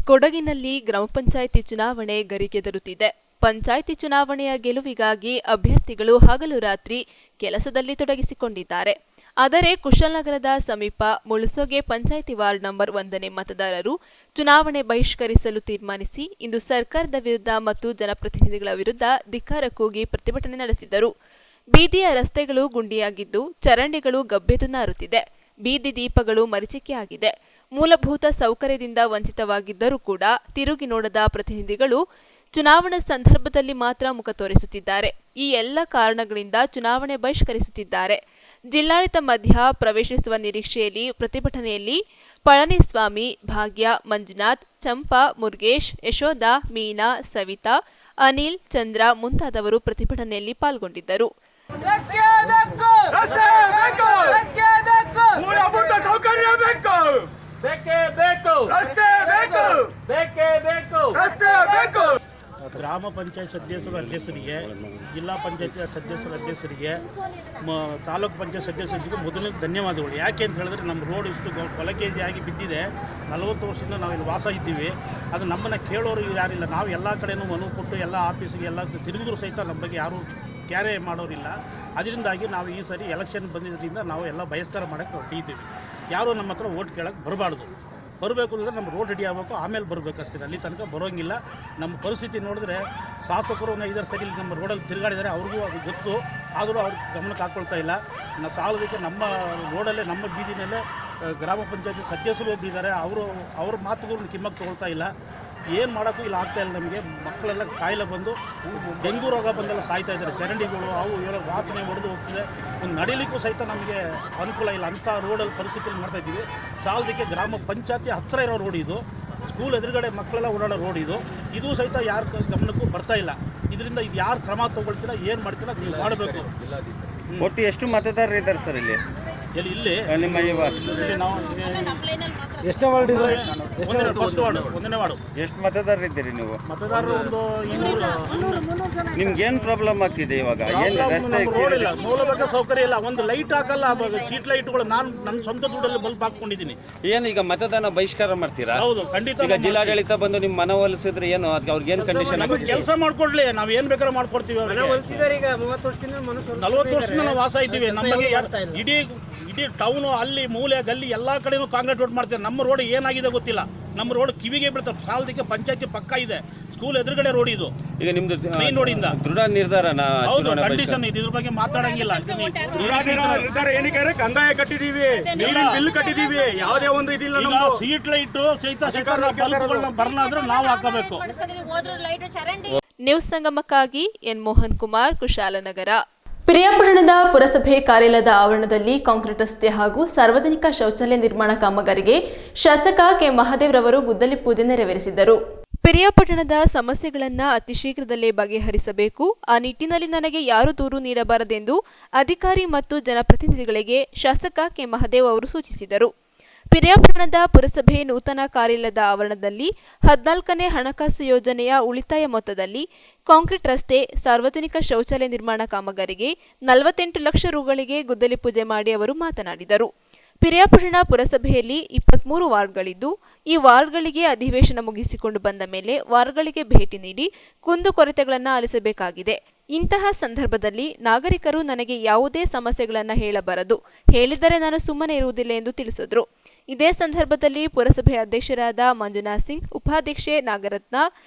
ಕೊಡಗಿನಲ್ಲಿ ಗ್ರಾಮ ಪಂಚಾಯಿತಿ ಚುನಾವಣೆ ಗರಿಗೆದರುತ್ತಿದೆ. ಪಂಚಾಯಿತಿ ಚುನಾವಣೆಯ ಗೆಲುವಿಗಾಗಿ ಅಭ್ಯರ್ಥಿಗಳು ಹಗಲು ರಾತ್ರಿ ಕೆಲಸದಲ್ಲಿ ತೊಡಗಿಸಿಕೊಂಡಿದ್ದಾರೆ. ಆದರೆ ಕುಶಾಲನಗರದ ಸಮೀಪ ಮುಳ್ಳುಸೋಗೆ ಪಂಚಾಯಿತಿ ವಾರ್ಡ್ ನಂಬರ್ 1ನೇ ಮತದಾರರು ಚುನಾವಣೆ ಬಹಿಷ್ಕರಿಸಲು ತೀರ್ಮಾನಿಸಿ ಇಂದು ಸರ್ಕಾರದ ವಿರುದ್ಧ ಮತ್ತು ಜನಪ್ರತಿನಿಧಿಗಳ ವಿರುದ್ಧ ಧಿಕ್ಕಾರ ಕೂಗಿ ಪ್ರತಿಭಟನೆ ನಡೆಸಿದರು. ಬೀದಿಯ ರಸ್ತೆಗಳು ಗುಂಡಿಯಾಗಿದ್ದು ಚರಂಡಿಗಳು ಗಬ್ಬೆದು ನಾರುತ್ತಿದೆ. ಬೀದಿ ದೀಪಗಳು ಮರೀಚಿಕೆಯಾಗಿದೆ. ಮೂಲಭೂತ ಸೌಕರ್ಯದಿಂದ ವಂಚಿತವಾಗಿದ್ದರೂ ಕೂಡ ತಿರುಗಿ ನೋಡದ ಪ್ರತಿನಿಧಿಗಳು ಚುನಾವಣಾ ಸಂದರ್ಭದಲ್ಲಿ ಮಾತ್ರ ಮುಖ ತೋರಿಸುತ್ತಿದ್ದಾರೆ. ಈ ಎಲ್ಲ ಕಾರಣಗಳಿಂದ ಚುನಾವಣೆ ಬಹಿಷ್ಕರಿಸುತ್ತಿದ್ದಾರೆ. ಜಿಲ್ಲಾಡಳಿತ ಮಧ್ಯ ಪ್ರವೇಶಿಸುವ ನಿರೀಕ್ಷೆಯಲ್ಲಿ ಪ್ರತಿಭಟನೆಯಲ್ಲಿ ಪಳನಿಸ್ವಾಮಿ, ಭಾಗ್ಯ, ಮಂಜುನಾಥ್, ಚಂಪಾ, ಮುರುಗೇಶ್, ಯಶೋಧ, ಮೀನಾ, ಸವಿತಾ, ಅನಿಲ್, ಚಂದ್ರ ಮುಂತಾದವರು ಪ್ರತಿಭಟನೆಯಲ್ಲಿ ಪಾಲ್ಗೊಂಡಿದ್ದರು. ಗ್ರಾಮ ಪಂಚಾಯತ್ ಸದಸ್ಯರ ಅಧ್ಯಕ್ಷರಿಗೆ, ಜಿಲ್ಲಾ ಪಂಚಾಯತ್ ಸದಸ್ಯರ ಅಧ್ಯಕ್ಷರಿಗೆ, ತಾಲೂಕು ಪಂಚಾಯತ್ ಸದಸ್ಯರಿಗೆ ಮೊದಲನೇ ಧನ್ಯವಾದಗಳು. ಯಾಕೆ ಅಂತ ಹೇಳಿದ್ರೆ ನಮ್ಮ ರೋಡ್ ಇಷ್ಟು ಕೊಲಕೇಜಿಯಾಗಿ ಬಿದ್ದಿದೆ. 40 ವರ್ಷದಿಂದ ನಾವಿಲ್ಲಿ ವಾಸ ಇದ್ದೀವಿ. ಅದು ನಮ್ಮನ್ನು ಕೇಳೋರು ಯಾರಿಲ್ಲ. ನಾವು ಎಲ್ಲ ಕಡೆಯೂ ಮನವಿ ಕೊಟ್ಟು ಎಲ್ಲ ಆಫೀಸಿಗೆ ಎಲ್ಲ ತಿರುಗಿದ್ರು ಸಹಿತ ನಮ್ಮ ಬಗ್ಗೆ ಯಾರೂ ಕ್ಯಾರೆ ಮಾಡೋರಿಲ್ಲ. ಅದರಿಂದಾಗಿ ನಾವು ಈ ಸರಿ ಎಲೆಕ್ಷನ್ ಬಂದಿದ್ದರಿಂದ ನಾವು ಎಲ್ಲ ಬಹಿಷ್ಕಾರ ಮಾಡೋಕ್ಕೆ ಹೊರಟಿದ್ದೀವಿ. ಯಾರೂ ನಮ್ಮ ಹತ್ರ ಓಟ್ ಕೇಳೋಕ್ಕೆ ಬರಬಾರ್ದು. ಬರಬೇಕು ಅಂದರೆ ನಮ್ಮ ರೋಡ್ ರೆಡಿ ಆಗಬೇಕು, ಆಮೇಲೆ ಬರಬೇಕಷ್ಟೇ. ಅಲ್ಲಿ ತನಕ ಬರೋಂಗಿಲ್ಲ. ನಮ್ಮ ಪರಿಸ್ಥಿತಿ ನೋಡಿದ್ರೆ ಶಾಸಕರು 5 ಸರಿ ನಮ್ಮ ರೋಡಲ್ಲಿ ತಿರುಗಾಡಿದ್ದಾರೆ, ಅವ್ರಿಗೂ ಅದು ಗೊತ್ತು. ಆದರೂ ಅವ್ರು ಗಮನಕ್ಕೆ ಹಾಕ್ಕೊಳ್ತಾ ಇಲ್ಲ. ನಾವು ಸಾಲದಕ್ಕೆ ನಮ್ಮ ರೋಡಲ್ಲೇ ನಮ್ಮ ಬೀದಿನಲ್ಲೇ ಗ್ರಾಮ ಪಂಚಾಯತಿ ಸದಸ್ಯರು ಒಬ್ಬರಿದ್ದಾರೆ. ಅವ್ರ ಮಾತುಗಳನ್ನ ಕಿಮ್ಮಕ್ಕೆ ತೊಗೊಳ್ತಾ ಇಲ್ಲ. ಏನು ಮಾಡೋಕ್ಕೂ ಇಲ್ಲ, ಆಗ್ತಾಯಿಲ್ಲ. ನಮಗೆ ಮಕ್ಕಳೆಲ್ಲ ಕಾಯಿಲೆ ಬಂದು ಡೆಂಗು ರೋಗ ಬಂದೆಲ್ಲ ಸಾಯ್ತಾ ಇದ್ದಾರೆ. ಚರಂಡಿಗಳು ಅವು ಇವೆಲ್ಲ ವಾಸನೆ ಹೊಡೆದು ಹೋಗ್ತಿದೆ. ಒಂದು ನಡೀಲಿಕ್ಕೂ ಸಹಿತ ನಮಗೆ ಅನುಕೂಲ ಇಲ್ಲ. ಅಂಥ ರೋಡಲ್ಲಿ ಪರಿಸ್ಥಿತಿಯಲ್ಲಿ ಮಾಡ್ತಾಯಿದ್ದೀವಿ. ಸಾಲದಕ್ಕೆ ಗ್ರಾಮ ಪಂಚಾಯತಿ ಹತ್ತಿರ ಇರೋ ರೋಡ್ ಇದು. ಸ್ಕೂಲ್ ಎದುರುಗಡೆ ಮಕ್ಕಳೆಲ್ಲ ಓಡಾಡೋ ರೋಡ್ ಇದು ಸಹಿತ ಯಾರ ಗಮನಕ್ಕೂ ಬರ್ತಾ ಇಲ್ಲ. ಇದರಿಂದ ಇದು ಯಾರು ಕ್ರಮ ತಗೊಳ್ತೀರಾ, ಏನು ಮಾಡ್ತೀರಾ ನೀವು ಮಾಡಬೇಕು. ಒಟ್ಟು ಎಷ್ಟು ಮತದಾರರು ಇದ್ದಾರೆ ಸರ್ ಇಲ್ಲಿ? ಇಲ್ಲಿ ನಿಮ್ಮ ಈ ವಾರ್ಡ್ ಇಲ್ಲಿ ನಾವು ಎಷ್ಟನೇ ವಾರ್ಡ್ ಇದೆ? ಫಸ್ಟ್ ವಾರ್ಡ್, 1ನೇ ವಾರ್ಡು. ಎಷ್ಟು ಮತದಾರರು ಇದ್ದೀರಿ ನೀವು? ಮತದಾರರು ಒಂದು 200. ನಿಮ್ಗೆ ಏನು ಪ್ರಾಬ್ಲಮ್ ಆಗ್ತಿದೆ ಇವಾಗ? ಏನು ರಸ್ತೆ ರೋಡ್ ಇಲ್ಲ, ಮೂಲಭೂತ ಸೌಕರ್ಯ ಇಲ್ಲ, ಒಂದು ಲೈಟ್ ಹಾಕಲ್ಲ, ಸ್ಟ್ರೀಟ್ ಲೈಟ್ಗಳು ನಾನು ನನ್ನ ಸ್ವಂತ ದುಡ್ಡಲ್ಲಿ ಬಲ್ಬ್ ಹಾಕೊಂಡಿದ್ದೀನಿ. ಏನು ಈಗ ಮತದಾನ ಬಹಿಷ್ಕಾರ ಮಾಡ್ತೀರಾ? ಹೌದು, ಖಂಡಿತ. ಈಗ ಜಿಲ್ಲಾಡಳಿತ ಬಂದು ನಿಮ್ಮ ಮನವೊಲಿಸಿದ್ರೆ ಏನು ಅದಕ್ಕೆ ಅವ್ರಿಗೆ ಏನು ಕಂಡೀಷನ್ ಆಗುತ್ತೆ? ಕೆಲಸ ಮಾಡ್ಕೊಡ್ಲಿ, ನಾವು ಏನು ಬೇಕಾದ್ರೂ ಮಾಡ್ಕೊಡ್ತೀವಿ. 40 ವರ್ಷದಿಂದ ನಾವು ವಾಸ ಇದ್ದೀವಿ. ನಮಗೆ ಇಡೀ ಟೌನು ಅಲ್ಲಿ ಮೂಲೆ ಗಲ್ಲಿ ಎಲ್ಲ ಕಡೆನೂ ಕಾಂಕ್ರೀಟ್ ರೋಡ್ ಮಾಡ್ತಾರೆ. ನಮ್ಮ ರೋಡ್ ಏನಾಗಿದೆ ಗೊತ್ತಿಲ್ಲ. ನಮ್ಮ ರೋಡ್ ಕಿವಿಗೆ ಬಿಡ್ತಾರೆ. ಸಾಲದಕ್ಕೆ ಪಂಚಾಯತಿ ಪಕ್ಕ ಇದೆ, ಸ್ಕೂಲ್ ಎದುರುಗಡೆ ರೋಡ್ ಇದು. ಈಗ ನಿಮ್ದು ಮೈನ್ ರೋಡಿಂದ ದೃಢ ನಿರ್ಧಾರನ? ಹೌದು, ಕಂಡೀಷನ್ ಇದೆ, ಇದ್ರ ಬಗ್ಗೆ ಮಾತಾಡಂಗಿಲ್ಲ. ಏನಕ್ಕೆ ಕಂದಾಯ ಕಟ್ಟಿದೀವಿ, ಬಿಲ್ ಕಟ್ಟಿದೀವಿ, ಯಾವುದೇ ಒಂದು ಇದಿಲ್ಲ. ಸೀಟ್ ಲೈಟ್ ಸಹಿತ ಬರ್ನಾದ್ರೆ ನಾವು ಹಾಕಬೇಕು. ನ್ಯೂಸ್ ಸಂಗಮಕ್ಕಾಗಿ ಎನ್ ಮೋಹನ್ ಕುಮಾರ್, ಕುಶಾಲನಗರ. ಪಿರಿಯಾಪಟ್ಟಣದ ಪುರಸಭೆ ಕಾರ್ಯಾಲಯದ ಆವರಣದಲ್ಲಿ ಕಾಂಕ್ರೀಟ್ ರಸ್ತೆ ಹಾಗೂ ಸಾರ್ವಜನಿಕ ಶೌಚಾಲಯ ನಿರ್ಮಾಣ ಕಾಮಗಾರಿಗೆ ಶಾಸಕ ಕೆ ಮಹದೇವ್ ರವರು ಗುದ್ದಲಿ ಪೂಜೆ ನೆರವೇರಿಸಿದರು. ಪಿರಿಯಾಪಟ್ಟಣದ ಸಮಸ್ಯೆಗಳನ್ನು ಅತಿ ಶೀಘ್ರದಲ್ಲೇ ಬಗೆಹರಿಸಬೇಕು. ಆ ನಿಟ್ಟಿನಲ್ಲಿ ನನಗೆ ಯಾರೂ ದೂರು ನೀಡಬಾರದೆಂದು ಅಧಿಕಾರಿ ಮತ್ತು ಜನಪ್ರತಿನಿಧಿಗಳಿಗೆ ಶಾಸಕ ಕೆ ಮಹದೇವ್ ಅವರು ಸೂಚಿಸಿದರು. ಪಿರಿಯಾಪಟ್ಟಣದ ಪುರಸಭೆ ನೂತನ ಕಾರ್ಯಾಲಯದ ಆವರಣದಲ್ಲಿ 14ನೇ ಹಣಕಾಸು ಯೋಜನೆಯ ಉಳಿತಾಯ ಮೊತ್ತದಲ್ಲಿ ಕಾಂಕ್ರೀಟ್ ರಸ್ತೆ, ಸಾರ್ವಜನಿಕ ಶೌಚಾಲಯ ನಿರ್ಮಾಣ ಕಾಮಗಾರಿಗೆ 48 ಲಕ್ಷ ರುಗಳಿಗೆ ಗುದ್ದಲಿ ಪೂಜೆ ಮಾಡಿ ಅವರು ಮಾತನಾಡಿದರು. ಪಿರಿಯಾಪಟ್ಟಣ ಪುರಸಭೆಯಲ್ಲಿ 23 ವಾರ್ಡ್ಗಳಿದ್ದು, ಈ ವಾರ್ಡ್ಗಳಿಗೆ ಅಧಿವೇಶನ ಮುಗಿಸಿಕೊಂಡು ಬಂದ ಮೇಲೆ ವಾರ್ಡ್ಗಳಿಗೆ ಭೇಟಿ ನೀಡಿ ಕುಂದುಕೊರತೆಗಳನ್ನು ಆಲಿಸಬೇಕಾಗಿದೆ. ಇಂತಹ ಸಂದರ್ಭದಲ್ಲಿ ನಾಗರಿಕರು ನನಗೆ ಯಾವುದೇ ಸಮಸ್ಯೆಗಳನ್ನು ಹೇಳಬಾರದು, ಹೇಳಿದರೆ ನಾನು ಸುಮ್ಮನೆ ಇರುವುದಿಲ್ಲ ಎಂದು ತಿಳಿಸಿದರು. ಇದೇ ಸಂದರ್ಭದಲ್ಲಿ ಪುರಸಭೆ ಅಧ್ಯಕ್ಷರಾದ ಮಂಜುನಾಥ್ ಸಿಂಗ್, ಉಪಾಧ್ಯಕ್ಷೆ ನಾಗರತ್ನ,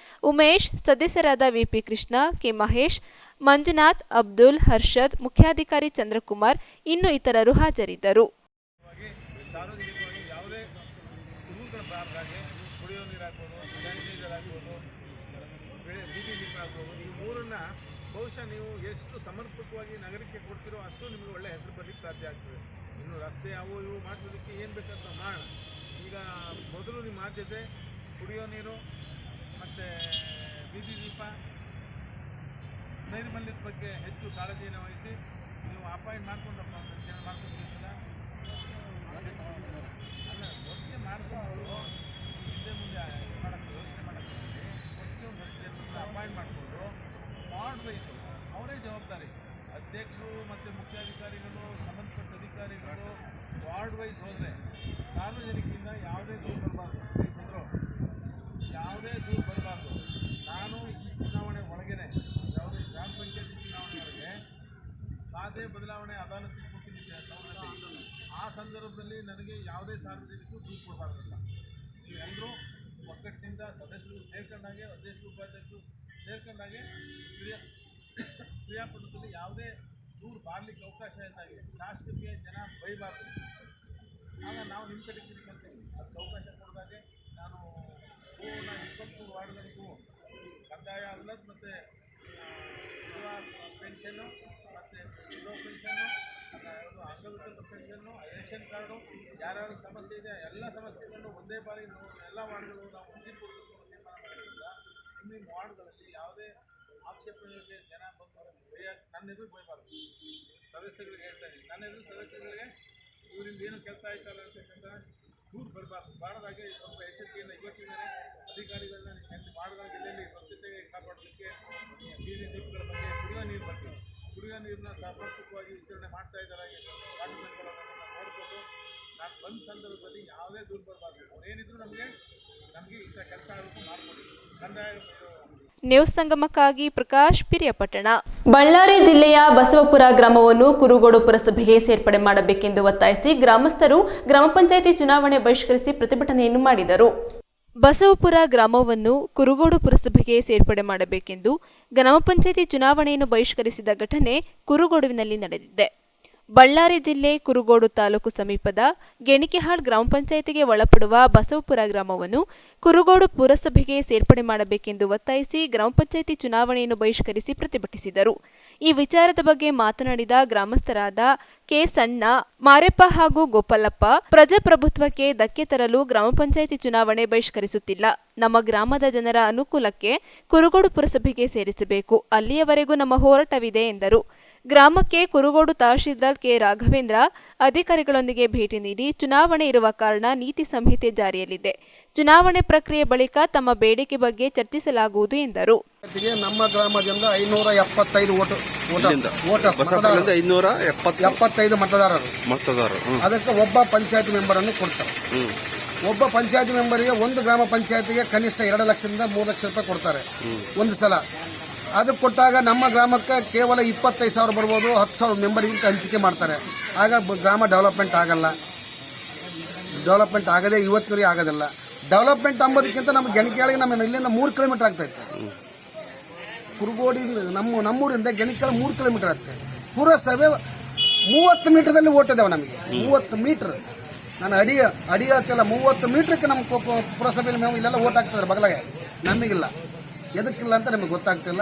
ಉಮೇಶ್, ಸದಸ್ಯರಾದ ವಿಪಿ ಕೃಷ್ಣ, ಕೆ ಮಹೇಶ್, ಮಂಜುನಾಥ್, ಅಬ್ದುಲ್, ಹರ್ಷದ್, ಮುಖ್ಯಾಧಿಕಾರಿ ಚಂದ್ರಕುಮಾರ್, ಇನ್ನು ಇತರರು ಹಾಜರಿದ್ದರು. ಸಾರ್ವಜನಿಕವಾಗಿ ಯಾವುದೇ ರೂಲ್ಗಳ ಬಾರದಾಗೆ ಕುಡಿಯೋ ನೀರು ಹಾಕ್ಬೋದು, ಸ್ಯಾನಿಟೈಸರ್ ಹಾಕ್ಬೋದು, ಬೀದಿ ದೀಪ ಹಾಕ್ಬೋದು. ಈ ಮೂರನ್ನು ಬಹುಶಃ ನೀವು ಎಷ್ಟು ಸಮರ್ಪಕವಾಗಿ ನಗರಕ್ಕೆ ಕೊಡ್ತೀರೋ ಅಷ್ಟು ನಿಮಗೆ ಒಳ್ಳೆಯ ಹೆಸರು ಬರಲಿಕ್ಕೆ ಸಾಧ್ಯ ಆಗ್ತದೆ. ಇನ್ನು ರಸ್ತೆ ಅವು ಇವು ಮಾಡಿಸೋದಕ್ಕೆ ಏನು ಬೇಕಂತ ಮಾಡೋಣ. ಈಗ ಮೊದಲು ನಿಮ್ಮ ಆದ್ಯತೆ ಕುಡಿಯೋ ನೀರು ಮತ್ತು ಬೀದಿ ದೀಪ, ನೈರ್ಮಲ್ಯದ ಬಗ್ಗೆ ಹೆಚ್ಚು ಕಾಳಜಿಯನ್ನು ವಹಿಸಿ ನೀವು ಅಪಾಯಿಂಟ್ ಮಾಡ್ಕೊಂಡು ಮಾಡ್ಕೊಂಡಿರ್ತೀರ ಅಲ್ಲ, ಒಟ್ಟಿಗೆ ಮಾಡಿಕೊಂಡು ಹಿಂದೆ ಮುಂದೆ ಮಾಡೋಕ್ಕೆ ಯೋಚನೆ ಮಾಡೋಕ್ಕೆ ಒಟ್ಟಿಗೆ ಒಂದು 10 ಜನರನ್ನ ಅಪಾಯಿಂಟ್ ಮಾಡಿಕೊಂಡು ವಾರ್ಡ್ ವೈಸು ಅವರೇ ಜವಾಬ್ದಾರಿ. ಅಧ್ಯಕ್ಷರು ಮತ್ತು ಮುಖ್ಯಾಧಿಕಾರಿಗಳು, ಸಂಬಂಧಪಟ್ಟ ಅಧಿಕಾರಿಗಳು ವಾರ್ಡ್ ವೈಸ್ ಹೋದರೆ ಸಾರ್ವಜನಿಕರಿಂದ ಯಾವುದೇ ದೂರು ಬರಬಾರ್ದು. ರೈತರು ಯಾವುದೇ ದೂರು ಬರಬಾರ್ದು. ನಾನು ಈ ಚುನಾವಣೆ ಒಳಗೇನೆ, ಯಾವುದೇ ಗ್ರಾಮ ಪಂಚಾಯತಿ ಚುನಾವಣೆವರೆಗೆ ಖಾತೆ ಬದಲಾವಣೆ ಅದಾಲತಿಗೆ ಕೊಟ್ಟಿದ್ದೆ ಟೌನಲ್ಲಿ. ಆ ಸಂದರ್ಭದಲ್ಲಿ ನನಗೆ ಯಾವುದೇ ಸಾರ್ವಜನಿಕರು ದೂರು ಕೊಡಬಾರ್ದಲ್ಲ. ನೀವೆಲ್ಲರೂ ಒಗ್ಗಟ್ಟಿನಿಂದ ಸದಸ್ಯರು ಸೇರ್ಕೊಂಡಾಗೆ, ಅಧ್ಯಕ್ಷರು ಉಪಾಧ್ಯಕ್ಷರು ಸೇರ್ಕೊಂಡಾಗೆ ಕ್ರಿಯಾಪಟ್ಟಣದಲ್ಲಿ ಯಾವುದೇ ದೂರು ಬಾರ್ಲಿಕ್ಕೆ ಅವಕಾಶ ಇದ್ದಾಗೆ ಶಾಸಕರಿಗೆ ಜನ ಬೈಬಾರ್ದು. ಆಗ ನಾವು ನಿಮ್ಮ ಕಡೆ ತಿರ್ಕೊಂತೀವಿ. ಅದಕ್ಕೆ ಅವಕಾಶ ಕೊಡಿದಾಗೆ ನಾನು ಪೂರ್ಣ 23 ವಾರ್ಡ್ಗಳಿಗೂ ಕಂದಾಯ ಅದಾಲತ್ ಮತ್ತು ಪೆನ್ಷನ್ನು ಮತ್ತು ವಿಡೋ ಪೆನ್ಷನ್ನು, ಅಸಂಘಟಿತ ಪೆನ್ಷನ್ನು, ರೇಷನ್ ಕಾರ್ಡು, ಯಾರ್ಯಾರ ಸಮಸ್ಯೆ ಇದೆ ಎಲ್ಲ ಸಮಸ್ಯೆಗಳನ್ನು ಒಂದೇ ಬಾರಿ ಎಲ್ಲ ವಾರ್ಡ್ಗಳು ನಾವು ಮುಂದಿನ ತೀರ್ಮಾನ ಮಾಡೋದ್ರಿಂದ ನಿಮ್ಮ ವಾರ್ಡ್ಗಳಲ್ಲಿ ಯಾವುದೇ ಆಕ್ಷೇಪಣೆಗಳಿಗೆ ಜನ ಬಂದು ನನ್ನ ಎದುರು ಬೈಬಾರ್ದು. ಸದಸ್ಯಗಳಿಗೆ ಹೇಳ್ತಾ ಇದ್ದೀನಿ, ನನ್ನ ಎದುರು ಸದಸ್ಯಗಳಿಗೆ ಇವರಿಂದ ಏನು ಕೆಲಸ ಆಯ್ತಲ್ಲ ಅಂತಕ್ಕಂಥ ದೂರು ಬರಬಾರ್ದು. ಬಾರದಾಗೆ ಸ್ವಲ್ಪ ಎಚ್ಚರಿಕೆಯಿಂದ ಇವತ್ತಿದ್ದಾರೆ ಅಧಿಕಾರಿಗಳನ್ನ ನಿಮ್ಮ ವಾರ್ಡ್ಗಳ ಜಿಲ್ಲೆಯಲ್ಲಿ ಸ್ವಚ್ಛತೆಗೆ ಕಾಪಾಡಲಿಕ್ಕೆ ಬೀದಿ ದೀಪಗಳ ಬಗ್ಗೆ, ಕುಡಿಯೋ ನೀರು ಬಗ್ಗೆ, ಕುಡಿಯೋ ನೀರನ್ನ ಸಮರ್ಪಕವಾಗಿ ವಿತರಣೆ ಮಾಡ್ತಾ ಇದ್ದಾರೆ. ಡಿಪಾರ್ಟ್ಮೆಂಟ್ಗಳನ್ನು ನೋಡಿಕೊಂಡು ನಾನು ಬಂದ ಸಂದರ್ಭದಲ್ಲಿ ಯಾವುದೇ ದೂರು ಬರಬಾರ್ದು. ಅವರೇನಿದ್ರು ನಮಗೆ ಇಂಥ ಕೆಲಸ ಆಗಬೇಕು ಮಾಡಿಕೊಡಿ. ಕಂದಾಯ ನ್ಯೂಸ್ ಸಂಗಮಕ್ಕಾಗಿ ಪ್ರಕಾಶ್, ಪಿರಿಯಾಪಟ್ಟಣ. ಬಳ್ಳಾರಿ ಜಿಲ್ಲೆಯ ಬಸವಪುರ ಗ್ರಾಮವನ್ನು ಕುರುಗೋಡು ಪುರಸಭೆಗೆ ಸೇರ್ಪಡೆ ಮಾಡಬೇಕೆಂದು ಒತ್ತಾಯಿಸಿ ಗ್ರಾಮಸ್ಥರು ಗ್ರಾಮ ಪಂಚಾಯಿತಿ ಚುನಾವಣೆ ಬಹಿಷ್ಕರಿಸಿ ಪ್ರತಿಭಟನೆಯನ್ನು ಮಾಡಿದರು. ಬಸವಪುರ ಗ್ರಾಮವನ್ನು ಕುರುಗೋಡು ಪುರಸಭೆಗೆ ಸೇರ್ಪಡೆ ಮಾಡಬೇಕೆಂದು ಗ್ರಾಮ ಪಂಚಾಯಿತಿ ಚುನಾವಣೆಯನ್ನು ಬಹಿಷ್ಕರಿಸಿದ ಘಟನೆ ಕುರುಗೋಡುವಿನಲ್ಲಿ ನಡೆದಿದೆ. ಬಳ್ಳಾರಿ ಜಿಲ್ಲೆ ಕುರುಗೋಡು ತಾಲೂಕು ಸಮೀಪದ ಗೆಣಿಕೆಹಾಳ್ ಗ್ರಾಮ ಪಂಚಾಯಿತಿಗೆ ಒಳಪಡುವ ಬಸವಪುರ ಗ್ರಾಮವನ್ನು ಕುರುಗೋಡು ಪುರಸಭೆಗೆ ಸೇರ್ಪಡೆ ಮಾಡಬೇಕೆಂದು ಒತ್ತಾಯಿಸಿ ಗ್ರಾಮ ಪಂಚಾಯಿತಿ ಚುನಾವಣೆಯನ್ನು ಬಹಿಷ್ಕರಿಸಿ ಪ್ರತಿಭಟಿಸಿದರು. ಈ ವಿಚಾರದ ಬಗ್ಗೆ ಮಾತನಾಡಿದ ಗ್ರಾಮಸ್ಥರಾದ ಕೆ ಸಣ್ಣ, ಮಾರೆಪ್ಪ ಹಾಗೂ ಗೋಪಾಲಪ್ಪ, ಪ್ರಜಾಪ್ರಭುತ್ವಕ್ಕೆ ಧಕ್ಕೆ ತರಲು ಗ್ರಾಮ ಪಂಚಾಯಿತಿ ಚುನಾವಣೆ ಬಹಿಷ್ಕರಿಸುತ್ತಿಲ್ಲ. ನಮ್ಮ ಗ್ರಾಮದ ಜನರ ಅನುಕೂಲಕ್ಕೆ ಕುರುಗೋಡು ಪುರಸಭೆಗೆ ಸೇರಿಸಬೇಕು. ಅಲ್ಲಿಯವರೆಗೂ ನಮ್ಮ ಹೋರಾಟವಿದೆ ಎಂದರು. ಗ್ರಾಮಕ್ಕೆ ಕುರುಗೋಡು ತಹಶೀಲ್ದಾರ್ ಕೆ ರಾಘವೇಂದ್ರ ಅಧಿಕಾರಿಗಳೊಂದಿಗೆ ಭೇಟಿ ನೀಡಿ ಚುನಾವಣೆ ಇರುವ ಕಾರಣ ನೀತಿ ಸಂಹಿತೆ ಜಾರಿಯಲ್ಲಿದೆ. ಚುನಾವಣೆ ಪ್ರಕ್ರಿಯೆ ಬಳಿಕ ತಮ್ಮ ಬೇಡಿಕೆ ಬಗ್ಗೆ ಚರ್ಚಿಸಲಾಗುವುದು ಎಂದರು. ನಮ್ಮ ಗ್ರಾಮದಿಂದ 575 ಮತದಾರರು. ಅದಕ್ಕೆ ಒಬ್ಬ ಪಂಚಾಯತ್ ಮೆಂಬರ್ ಅನ್ನು ಕೊಡ್ತಾರೆ. ಒಬ್ಬ ಪಂಚಾಯತ್ ಮೆಂಬರ್ಗೆ ಒಂದು ಗ್ರಾಮ ಪಂಚಾಯತ್ಗೆ ಕನಿಷ್ಠ 2 ಲಕ್ಷದಿಂದ 3 ಲಕ್ಷ ರೂಪಾಯಿ ಕೊಡ್ತಾರೆ ಒಂದು ಸಲ. ಅದು ಕೊಟ್ಟಾಗ ನಮ್ಮ ಗ್ರಾಮಕ್ಕೆ ಕೇವಲ 25,000 ಬರ್ಬೋದು, 10,000 ಮೆಂಬರ್ಗಿಂತ ಹಂಚಿಕೆ ಮಾಡ್ತಾರೆ. ಆಗ ಗ್ರಾಮ ಡೆವಲಪ್ಮೆಂಟ್ ಆಗದೆ ಇವತ್ತಿನವರೆಗೆ ಆಗೋದಿಲ್ಲ. ಡೆವಲಪ್ಮೆಂಟ್ ಅಂಬೋದಕ್ಕಿಂತ ನಮ್ಮ ಗೆಣಕೆಳಗೆ ನಮ್ಮ ಇಲ್ಲಿಂದ 3 ಕಿಲೋಮೀಟರ್ ಆಗ್ತೈತೆ. ಕುರುಗೋಡಿ ನಮ್ಮೂರಿಂದ ಗೆಣಕೆಳ 3 ಕಿಲೋಮೀಟರ್ ಆಗ್ತದೆ. ಪುರಸಭೆ 30 ಮೀಟರ್ದಲ್ಲಿ ಓಟಿದಾವೆ ನಮಗೆ. 30 ಮೀಟರ್, ನಾನು ಅಡಿ ಹೇಳ್ತಿಲ್ಲ, 30 ಮೀಟರ್ಗೆ ನಮ್ಮ ಪುರಸಭೆಯಲ್ಲಿ ನಾವು ಇಲ್ಲೆಲ್ಲ ಓಟ್ ಹಾಕ್ತಿದ್ದಾರೆ ಬಗಲಾಗೆ. ನಮಗಿಲ್ಲ, ಎದಕ್ಕಿಲ್ಲ ಅಂತ ನಮಗೆ ಗೊತ್ತಾಗ್ತಿಲ್ಲ.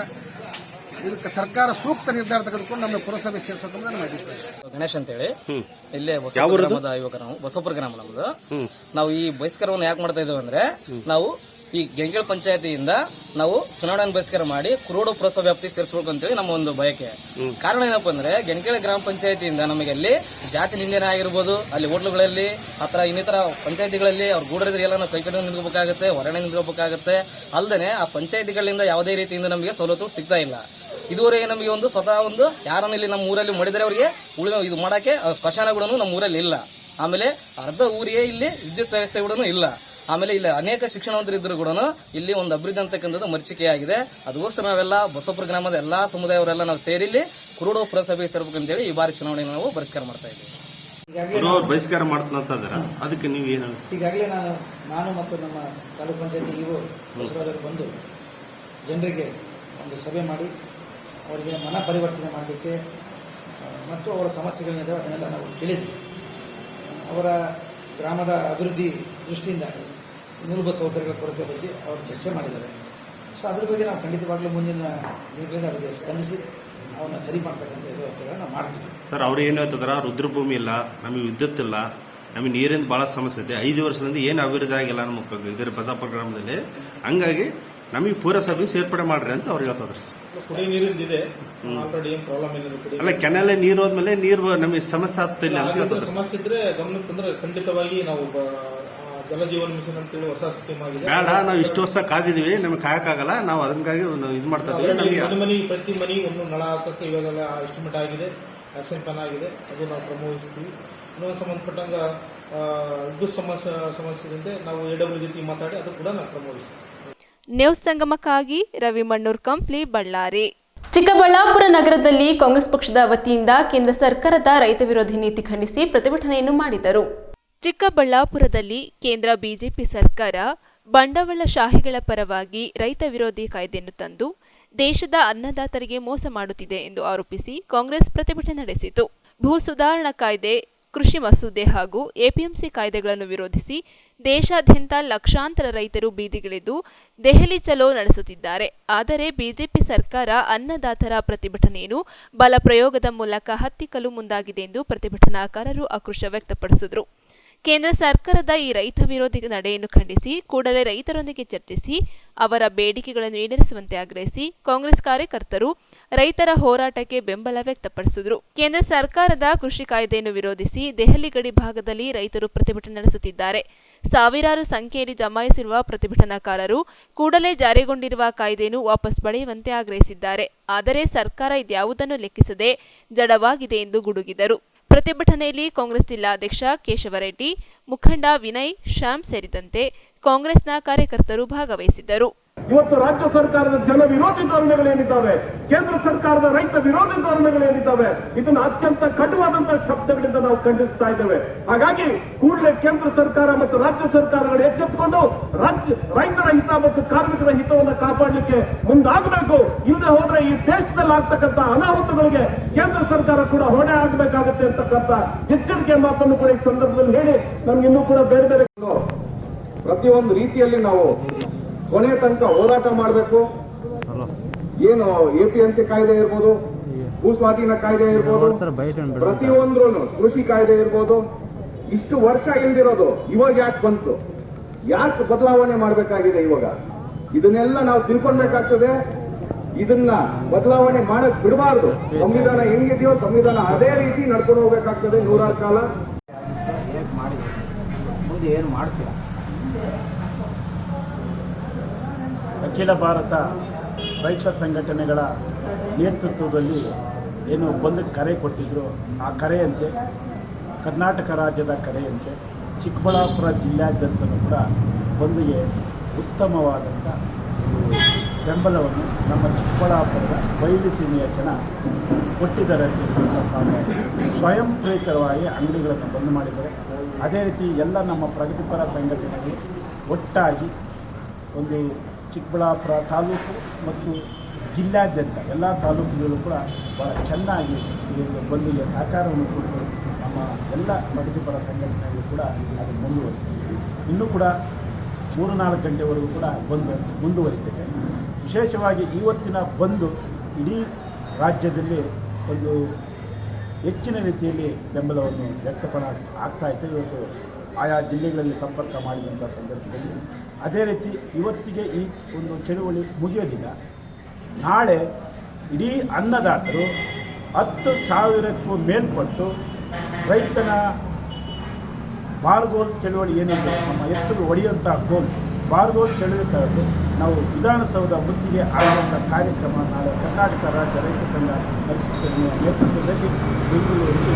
ಇದಕ್ಕೆ ಸರ್ಕಾರ ಸೂಕ್ತ ನಿರ್ಧಾರ ತೆಗೆದುಕೊಂಡು ನಮ್ಮ ಪುರಸಭೆ ಸೇರಿಸಬೇಕು ನಮ್ಮ ಅಭಿಪ್ರಾಯ. ಗಣೇಶ್ ಅಂತೇಳಿ ಇಲ್ಲೇ ಗ್ರಾಮದ ಯುವಕ, ನಾವು ಬಸವಪುರ ಗ್ರಾಮ ನಮ್ದು. ನಾವು ಈ ಬಹಿಷ್ಕಾರವನ್ನು ಯಾಕೆ ಮಾಡ್ತಾ ಇದ್ದೇವೆ ಅಂದ್ರೆ, ನಾವು ಈ ಗೆಂಗೆಳ ಪಂಚಾಯತಿಯಿಂದ ನಾವು ಚುನಾವಣೆ ಬಹಿಷ್ಕಾರ ಮಾಡಿ ಕುರುಗೋಡು ಪುರಸಭೆ ವ್ಯಾಪ್ತಿ ಸೇರಿಸಬೇಕು ಅಂತೇಳಿ ನಮ್ಮ ಒಂದು ಬಯಕೆ. ಕಾರಣ ಏನಪ್ಪಾ ಅಂದ್ರೆ, ಗೆಂಗೆಳ ಗ್ರಾಮ ಪಂಚಾಯತಿಯಿಂದ ನಮಗೆ ಅಲ್ಲಿ ಜಾತಿ ನಿಂದನೆ ಆಗಿರ್ಬೋದು, ಅಲ್ಲಿ ಹೋಟ್ಲುಗಳಲ್ಲಿ ಅಥವಾ ಇನ್ನಿತರ ಪಂಚಾಯತಿಗಳಲ್ಲಿ ಅವ್ರು ಗೂಡರಿದ್ರೆ ಎಲ್ಲ ನಾವು ಕೈಕಡೆ ನಿಂತ್ಕೋಬೇಕಾಗುತ್ತೆ, ಹೊರಗಡೆ ನಿಂತ್ಕೋಬೇಕಾಗುತ್ತೆ. ಅಲ್ಲದೆ ಆ ಪಂಚಾಯತಿಗಳಿಂದ ಯಾವುದೇ ರೀತಿಯಿಂದ ನಮಗೆ ಸವಲತ್ತು ಸಿಗ್ತಾ ಇಲ್ಲ. ಇದುವರೆಗೆ ನಮಗೆ ಒಂದು ಸ್ವತಃ ಒಂದು ಯಾರನ್ನು ಇಲ್ಲಿ ನಮ್ಮ ಊರಲ್ಲಿ ಮಾಡಿದರೆ ಅವರಿಗೆ ಇದು ಮಾಡಕ್ಕೆ ಸ್ಮಶಾನ ಕೂಡ ನಮ್ಮ ಊರಲ್ಲಿ ಇಲ್ಲ. ಆಮೇಲೆ ಅರ್ಧ ಊರಿಗೆ ಇಲ್ಲಿ ವಿದ್ಯುತ್ ವ್ಯವಸ್ಥೆ ಕೂಡ ಇಲ್ಲ. ಆಮೇಲೆ ಇಲ್ಲಿ ಅನೇಕ ಶಿಕ್ಷಣವಂತರು ಇದ್ರು ಕೂಡ ಇಲ್ಲಿ ಒಂದು ಅಭಿವೃದ್ಧಿ ಅಂತಕ್ಕಂಥದ್ದು ಮರೀಚಿಕೆಯಾಗಿದೆ. ಅದಕ್ಕೋಸ್ಕರ ನಾವೆಲ್ಲ ಬಸವಪುರ ಗ್ರಾಮದ ಎಲ್ಲಾ ಸಮುದಾಯವರೆಲ್ಲ ನಾವು ಸೇರಿ ಇಲ್ಲಿ ಕುರುಗೋಡು ಪುರಸಭೆಗೆ ಸೇರ್ಬೇಕು ಅಂತೇಳಿ ಈ ಬಾರಿ ಚುನಾವಣೆ ನಾವು ಬಹಿಷ್ಕಾರ ಮಾಡ್ತಾ ಇದ್ದೀವಿ. ಬಹಿಷ್ಕಾರ ಮಾಡ್ತಂತಂದ್ರೆ ಅದಕ್ಕೆ ನೀವು ಏನು? ಈಗಾಗಲೇ ನಾನು ಮತ್ತು ನಮ್ಮ ತಾಲೂಕು ಪಂಚಾಯತಿ ಇವು ಬಂದು ಜನರಿಗೆ ಒಂದು ಸಭೆ ಮಾಡಿ ಅವರಿಗೆ ಮನ ಪರಿವರ್ತನೆ ಮಾಡಲಿಕ್ಕೆ ಮತ್ತು ಅವರ ಸಮಸ್ಯೆಗಳೇನಿದೆ ಅದನ್ನೆಲ್ಲ ನಾವು ಕೇಳಿದ್ವಿ. ಅವರ ಗ್ರಾಮದ ಅಭಿವೃದ್ಧಿ ದೃಷ್ಟಿಯಿಂದಾಗಿ ಮೂಲಭೂತ ಸೌಕರ್ಯಗಳ ಕೊರತೆ ಬಗ್ಗೆ ಅವರು ಚರ್ಚೆ ಮಾಡಿದ್ದಾರೆ. ಸೊ ಅದ್ರ ಬಗ್ಗೆ ನಾವು ಖಂಡಿತವಾಗ್ಲೂ ಮುಂದಿನ ದಿನಗಳಲ್ಲಿ ಅವರಿಗೆ ಸ್ಪಂದಿಸಿ ಅವನ್ನ ಸರಿ ಮಾಡ್ತಕ್ಕಂಥ ವ್ಯವಸ್ಥೆಗಳನ್ನ ನಾವು ಮಾಡ್ತೀವಿ. ಸರ್, ಅವ್ರು ಏನು ಹೇಳ್ತಿದಾರ, ರುದ್ರಭೂಮಿ ಇಲ್ಲ, ನಮಗೆ ವಿದ್ಯುತ್ ಇಲ್ಲ, ನಮಗೆ ನೀರಿಂದ ಭಾಳ ಸಮಸ್ಯೆ ಇದೆ, 5 ವರ್ಷದಿಂದ ಏನು ಅಭಿವೃದ್ಧಿ ಆಗಿಲ್ಲ ನಮ್ಮ ಇದರ ಬಸಾಪುರ ಗ್ರಾಮದಲ್ಲಿ, ಹಂಗಾಗಿ ನಮಗೆ ಪುರಸಭೆ ಸೇರ್ಪಡೆ ಮಾಡ್ರಿ ಅಂತ ಅವ್ರು ಹೇಳ್ತಾರೆ. ಕುಡಿಯ ನೀರಿಂದಿದೆ, ಆಲ್ರೆಡಿ ಏನು ಪ್ರಾಬ್ಲಮ್ ಏನಿದೆ. ಅಲ್ಲ, ಕೆನಾಲೆ ನೀರು ಹೋದ್ಮೇಲೆ ನೀರು ನಮಗೆ ಸಮಸ್ಯೆ ಆಗ್ತಿಲ್ಲ ಅಂತ ಹೇಳ್ತಾರೆ. ಸಮಸ್ಯೆ ಇದ್ರೆ ಗಮನಕ್ಕೆ ತಂದ್ರೆ ಖಂಡಿತವಾಗಿ ನಾವು ಜಲಜೀವನ ಮಿಷನ್ ಅಂತೇಳಿ ಹೊಸ ಸ್ಕೀಮ್ ಆಗಿದೆ. ಬೇಡ, ನಾವು ಇಷ್ಟು ವರ್ಷ ಕಾದಿದೀವಿ, ನಮಗೆ ಕಾಯಕ್ಕಾಗಲ್ಲ, ನಾವು ಅದಕ್ಕಾಗಿ ಇದು ಮಾಡ್ತಾ ಇದ್ದೀವಿ. ಪ್ರತಿ ಮನೆ ಒಂದು ನಳ ಹಾಕಕ್ಕೆ ಇವಾಗೆಲ್ಲ ಎಸ್ಟಿಮೇಟ್ ಆಗಿದೆ, ಆಕ್ಷನ್ ಪ್ಲಾನ್ ಆಗಿದೆ, ಅದು ನಾವು ಕ್ರಮವಹಿಸ್ತೀವಿ. ಇನ್ನೊಂದು ಸಂಬಂಧಪಟ್ಟಂಗ ವಿದ್ಯುತ್ ಸಮಸ್ಯೆದಿಂದ ನಾವು AW ಜೊತೆ ಮಾತಾಡಿ ಅದು ಕೂಡ ನಾವು ಕ್ರಮವಹಿಸ್ತೀವಿ. ನ್ಯೂಸ್ ಸಂಗಮಕ್ಕಾಗಿ ರವಿ ಮಣ್ಣೂರ್ ಕಂಪ್ಲಿ, ಬಳ್ಳಾರಿ. ಚಿಕ್ಕಬಳ್ಳಾಪುರ ನಗರದಲ್ಲಿ ಕಾಂಗ್ರೆಸ್ ಪಕ್ಷದ ವತಿಯಿಂದ ಕೇಂದ್ರ ಸರ್ಕಾರದ ರೈತ ವಿರೋಧಿ ನೀತಿ ಖಂಡಿಸಿ ಪ್ರತಿಭಟನೆಯನ್ನು ಮಾಡಿದರು. ಚಿಕ್ಕಬಳ್ಳಾಪುರದಲ್ಲಿ ಕೇಂದ್ರ ಬಿಜೆಪಿ ಸರ್ಕಾರ ಬಂಡವಾಳಶಾಹಿಗಳ ಪರವಾಗಿ ರೈತ ವಿರೋಧಿ ಕಾಯ್ದೆಯನ್ನು ತಂದು ದೇಶದ ಅನ್ನದಾತರಿಗೆ ಮೋಸ ಮಾಡುತ್ತಿದೆ ಎಂದು ಆರೋಪಿಸಿ ಕಾಂಗ್ರೆಸ್ ಪ್ರತಿಭಟನೆ ನಡೆಸಿತು. ಭೂ ಸುಧಾರಣಾ ಕಾಯ್ದೆ, ಕೃಷಿ ಮಸೂದೆ ಹಾಗೂ ಎಪಿಎಂಸಿ ಕಾಯ್ದೆಗಳನ್ನು ವಿರೋಧಿಸಿ ದೇಶಾದ್ಯಂತ ಲಕ್ಷಾಂತರ ರೈತರು ಬೀದಿಗಿಳಿದು ದೆಹಲಿ ಚಲೋ ನಡೆಸುತ್ತಿದ್ದಾರೆ. ಆದರೆ ಬಿಜೆಪಿ ಸರ್ಕಾರ ಅನ್ನದಾತರ ಪ್ರತಿಭಟನೆಯನ್ನು ಬಲ ಪ್ರಯೋಗದ ಮೂಲಕ ಹತ್ತಿಕ್ಕಲು ಮುಂದಾಗಿದೆ ಎಂದು ಪ್ರತಿಭಟನಾಕಾರರು ಆಕ್ರೋಶ ವ್ಯಕ್ತಪಡಿಸಿದರು. ಕೇಂದ್ರ ಸರ್ಕಾರದ ಈ ರೈತ ವಿರೋಧಿ ನಡೆಯನ್ನು ಖಂಡಿಸಿ ಕೂಡಲೇ ರೈತರೊಂದಿಗೆ ಚರ್ಚಿಸಿ ಅವರ ಬೇಡಿಕೆಗಳನ್ನು ಈಡೇರಿಸುವಂತೆ ಆಗ್ರಹಿಸಿ ಕಾಂಗ್ರೆಸ್ ಕಾರ್ಯಕರ್ತರು ರೈತರ ಹೋರಾಟಕ್ಕೆ ಬೆಂಬಲ ವ್ಯಕ್ತಪಡಿಸಿದರು. ಕೇಂದ್ರ ಸರ್ಕಾರದ ಕೃಷಿ ಕಾಯ್ದೆಯನ್ನು ವಿರೋಧಿಸಿ ದೆಹಲಿ ಗಡಿ ಭಾಗದಲ್ಲಿ ರೈತರು ಪ್ರತಿಭಟನೆ ನಡೆಸುತ್ತಿದ್ದಾರೆ. ಸಾವಿರಾರು ಸಂಖ್ಯೆಯಲ್ಲಿ ಜಮಾಯಿಸಿರುವ ಪ್ರತಿಭಟನಾಕಾರರು ಕೂಡಲೇ ಜಾರಿಗೊಂಡಿರುವ ಕಾಯ್ದೆಯನ್ನು ವಾಪಸ್ ಪಡೆಯುವಂತೆ ಆಗ್ರಹಿಸಿದ್ದಾರೆ. ಆದರೆ ಸರ್ಕಾರ ಇದ್ಯಾವುದನ್ನು ಲೆಕ್ಕಿಸದೆ ಜಡವಾಗಿದೆ ಎಂದು ಗುಡುಗಿದರು. ಪ್ರತಿಭಟನೆಯಲ್ಲಿ ಕಾಂಗ್ರೆಸ್ ಜಿಲ್ಲಾಧ್ಯಕ್ಷ ಕೇಶವರೆಡ್ಡಿ, ಮುಖಂಡ ವಿನಯ್, ಶ್ಯಾಮ್ ಸೇರಿದಂತೆ ಕಾಂಗ್ರೆಸ್ನ ಕಾರ್ಯಕರ್ತರು ಭಾಗವಹಿಸಿದ್ದರು. ಇವತ್ತು ರಾಜ್ಯ ಸರ್ಕಾರದ ಜನ ವಿರೋಧಿ ಧೋರಣೆಗಳೇನಿದ್ದಾವೆ, ಕೇಂದ್ರ ಸರ್ಕಾರದ ರೈತ ವಿರೋಧಿ ಧೋರಣೆಗಳೇನಿದ್ದಾವೆ, ಇದನ್ನು ಅತ್ಯಂತ ಕಟುವಾದಂತಹ ಶಬ್ದಗಳಿಂದ ನಾವು ಖಂಡಿಸ್ತಾ ಇದ್ದೇವೆ. ಹಾಗಾಗಿ ಕೂಡಲೇ ಕೇಂದ್ರ ಸರ್ಕಾರ ಮತ್ತು ರಾಜ್ಯ ಸರ್ಕಾರಗಳು ಎಚ್ಚೆತ್ತುಕೊಂಡು ರೈತರ ಹಿತ ಮತ್ತು ಕಾರ್ಮಿಕರ ಹಿತವನ್ನು ಕಾಪಾಡಲಿಕ್ಕೆ ಮುಂದಾಗಬೇಕು. ಇಲ್ಲದೆ ಹೋದ್ರೆ ಈ ದೇಶದಲ್ಲಿ ಆಗ್ತಕ್ಕಂಥ ಅನಾಹುತಗಳಿಗೆ ಕೇಂದ್ರ ಸರ್ಕಾರ ಕೂಡ ಹೊಣೆ ಆಗಬೇಕಾಗುತ್ತೆ ಅಂತಕ್ಕಂಥ ಎಚ್ಚರಿಕೆ ಮಾತನ್ನು ಕೂಡ ಈ ಸಂದರ್ಭದಲ್ಲಿ ಹೇಳಿ ನಮ್ಗೆ ಇನ್ನೂ ಕೂಡ ಬೇರೆ ಬೇರೆ ಪ್ರತಿಯೊಂದು ರೀತಿಯಲ್ಲಿ ನಾವು ಕೊನೆಯ ತನಕ ಹೋರಾಟ ಮಾಡಬೇಕು. ಏನು APMC ಕಾಯ್ದೆ ಇರ್ಬೋದು, ಭೂಸ್ವಾಧೀನ ಕಾಯ್ದೆ ಇರ್ಬೋದು, ಪ್ರತಿಯೊಂದ್ರೂ ಕೃಷಿ ಕಾಯ್ದೆ ಇರ್ಬೋದು, ಇಷ್ಟು ವರ್ಷ ಇಲ್ದಿರೋದು ಇವಾಗ ಯಾಕೆ ಬಂತು, ಯಾಕೆ ಬದಲಾವಣೆ ಮಾಡಬೇಕಾಗಿದೆ ಇವಾಗ, ಇದನ್ನೆಲ್ಲ ನಾವು ತಿಳ್ಕೊಳ್ಬೇಕಾಗ್ತದೆ. ಇದನ್ನ ಬದಲಾವಣೆ ಮಾಡಕ್ ಬಿಡಬಾರ್ದು. ಸಂವಿಧಾನ ಹೆಂಗಿದೆಯೋ ಸಂವಿಧಾನ ಅದೇ ರೀತಿ ನಡ್ಕೊಂಡು ಹೋಗ್ಬೇಕಾಗ್ತದೆ 100 ಕಾಲ. ಮುಂದೆ ಏನು ಮಾಡ್ತೀರಾ? ಅಖಿಲ ಭಾರತ ರೈತ ಸಂಘಟನೆಗಳ ನೇತೃತ್ವದಲ್ಲಿ ಏನು ಬಂದಕ್ಕೆ ಕರೆ ಕೊಟ್ಟಿದ್ರು, ಆ ಕರೆಯಂತೆ ಕರ್ನಾಟಕ ರಾಜ್ಯದ ಕರೆಯಂತೆ ಚಿಕ್ಕಬಳ್ಳಾಪುರ ಜಿಲ್ಲಾದ್ಯಂತಲೂ ಕೂಡ ಬಂದ್ಗೆ ಉತ್ತಮವಾದಂಥ ಬೆಂಬಲವನ್ನು ನಮ್ಮ ಚಿಕ್ಕಬಳ್ಳಾಪುರದ ಬಯಲು ಸೀಮೆಯ ಜನ ಕೊಟ್ಟಿದ್ದಾರೆ. ಸ್ವಯಂ ಪ್ರೇರಿತವಾಗಿ ಅಂಗಡಿಗಳನ್ನು ಬಂದ್ ಮಾಡಿದ್ದಾರೆ. ಅದೇ ರೀತಿ ಎಲ್ಲ ನಮ್ಮ ಪ್ರಗತಿಪರ ಸಂಘಟನೆಗಳು ಒಟ್ಟಾಗಿ ಒಂದು ಚಿಕ್ಕಬಳ್ಳಾಪುರ ತಾಲೂಕು ಮತ್ತು ಜಿಲ್ಲಾದ್ಯಂತ ಎಲ್ಲ ತಾಲೂಕುಗಳು ಕೂಡ ಭಾಳ ಚೆನ್ನಾಗಿ ಈ ಬಂದಿಗೆ ಸಹಕಾರವನ್ನು ಕೊಟ್ಟು ನಮ್ಮ ಎಲ್ಲ ಪ್ರಗತಿಪರ ಸಂಘಟನೆಗಳು ಕೂಡ ಅದು ಮುಂದುವರಿದೆ. ಇನ್ನೂ ಕೂಡ 3-4 ಗಂಟೆವರೆಗೂ ಕೂಡ ಬಂದು ಮುಂದುವರಿತದೆ. ವಿಶೇಷವಾಗಿ ಇವತ್ತಿನ ಬಂದು ಇಡೀ ರಾಜ್ಯದಲ್ಲಿ ಒಂದು ಹೆಚ್ಚಿನ ರೀತಿಯಲ್ಲಿ ಬೆಂಬಲವನ್ನು ಆಗ್ತಾ ಇತ್ತು. ಇವತ್ತು ಆಯಾ ಜಿಲ್ಲೆಗಳಲ್ಲಿ ಸಂಪರ್ಕ ಮಾಡಿದಂಥ ಸಂದರ್ಭದಲ್ಲಿ ಅದೇ ರೀತಿ ಇವತ್ತಿಗೆ ಈ ಒಂದು ಚಳುವಳಿ ಮುಗಿಯೋದಿಲ್ಲ. ನಾಳೆ ಇಡೀ ಅನ್ನದಾತರು 10,000ಕ್ಕೂ ಮೇಲ್ಪಟ್ಟು ರೈತನ ಬಾರ್ಗೋಲ್ ಚಳುವಳಿ ಏನಿದೆ, ನಮ್ಮ ಎತ್ತಲು ಹೊಡೆಯುವಂಥ ಗೋಲ್ ಬಾರ್ಗೋಲ್ ಚಳುವಳಿ ನಾವು ವಿಧಾನಸೌಧ ಮುತ್ತಿಗೆ ಆಗುವಂಥ ಕಾರ್ಯಕ್ರಮ ನಾಳೆ ಕರ್ನಾಟಕ ರಾಜ್ಯ ರೈತ ಸಂಘ ಪರಿಸ್ಥಿತಿಯ ನೇತೃತ್ವದಲ್ಲಿ ಬೆಂಗಳೂರಿಗೆ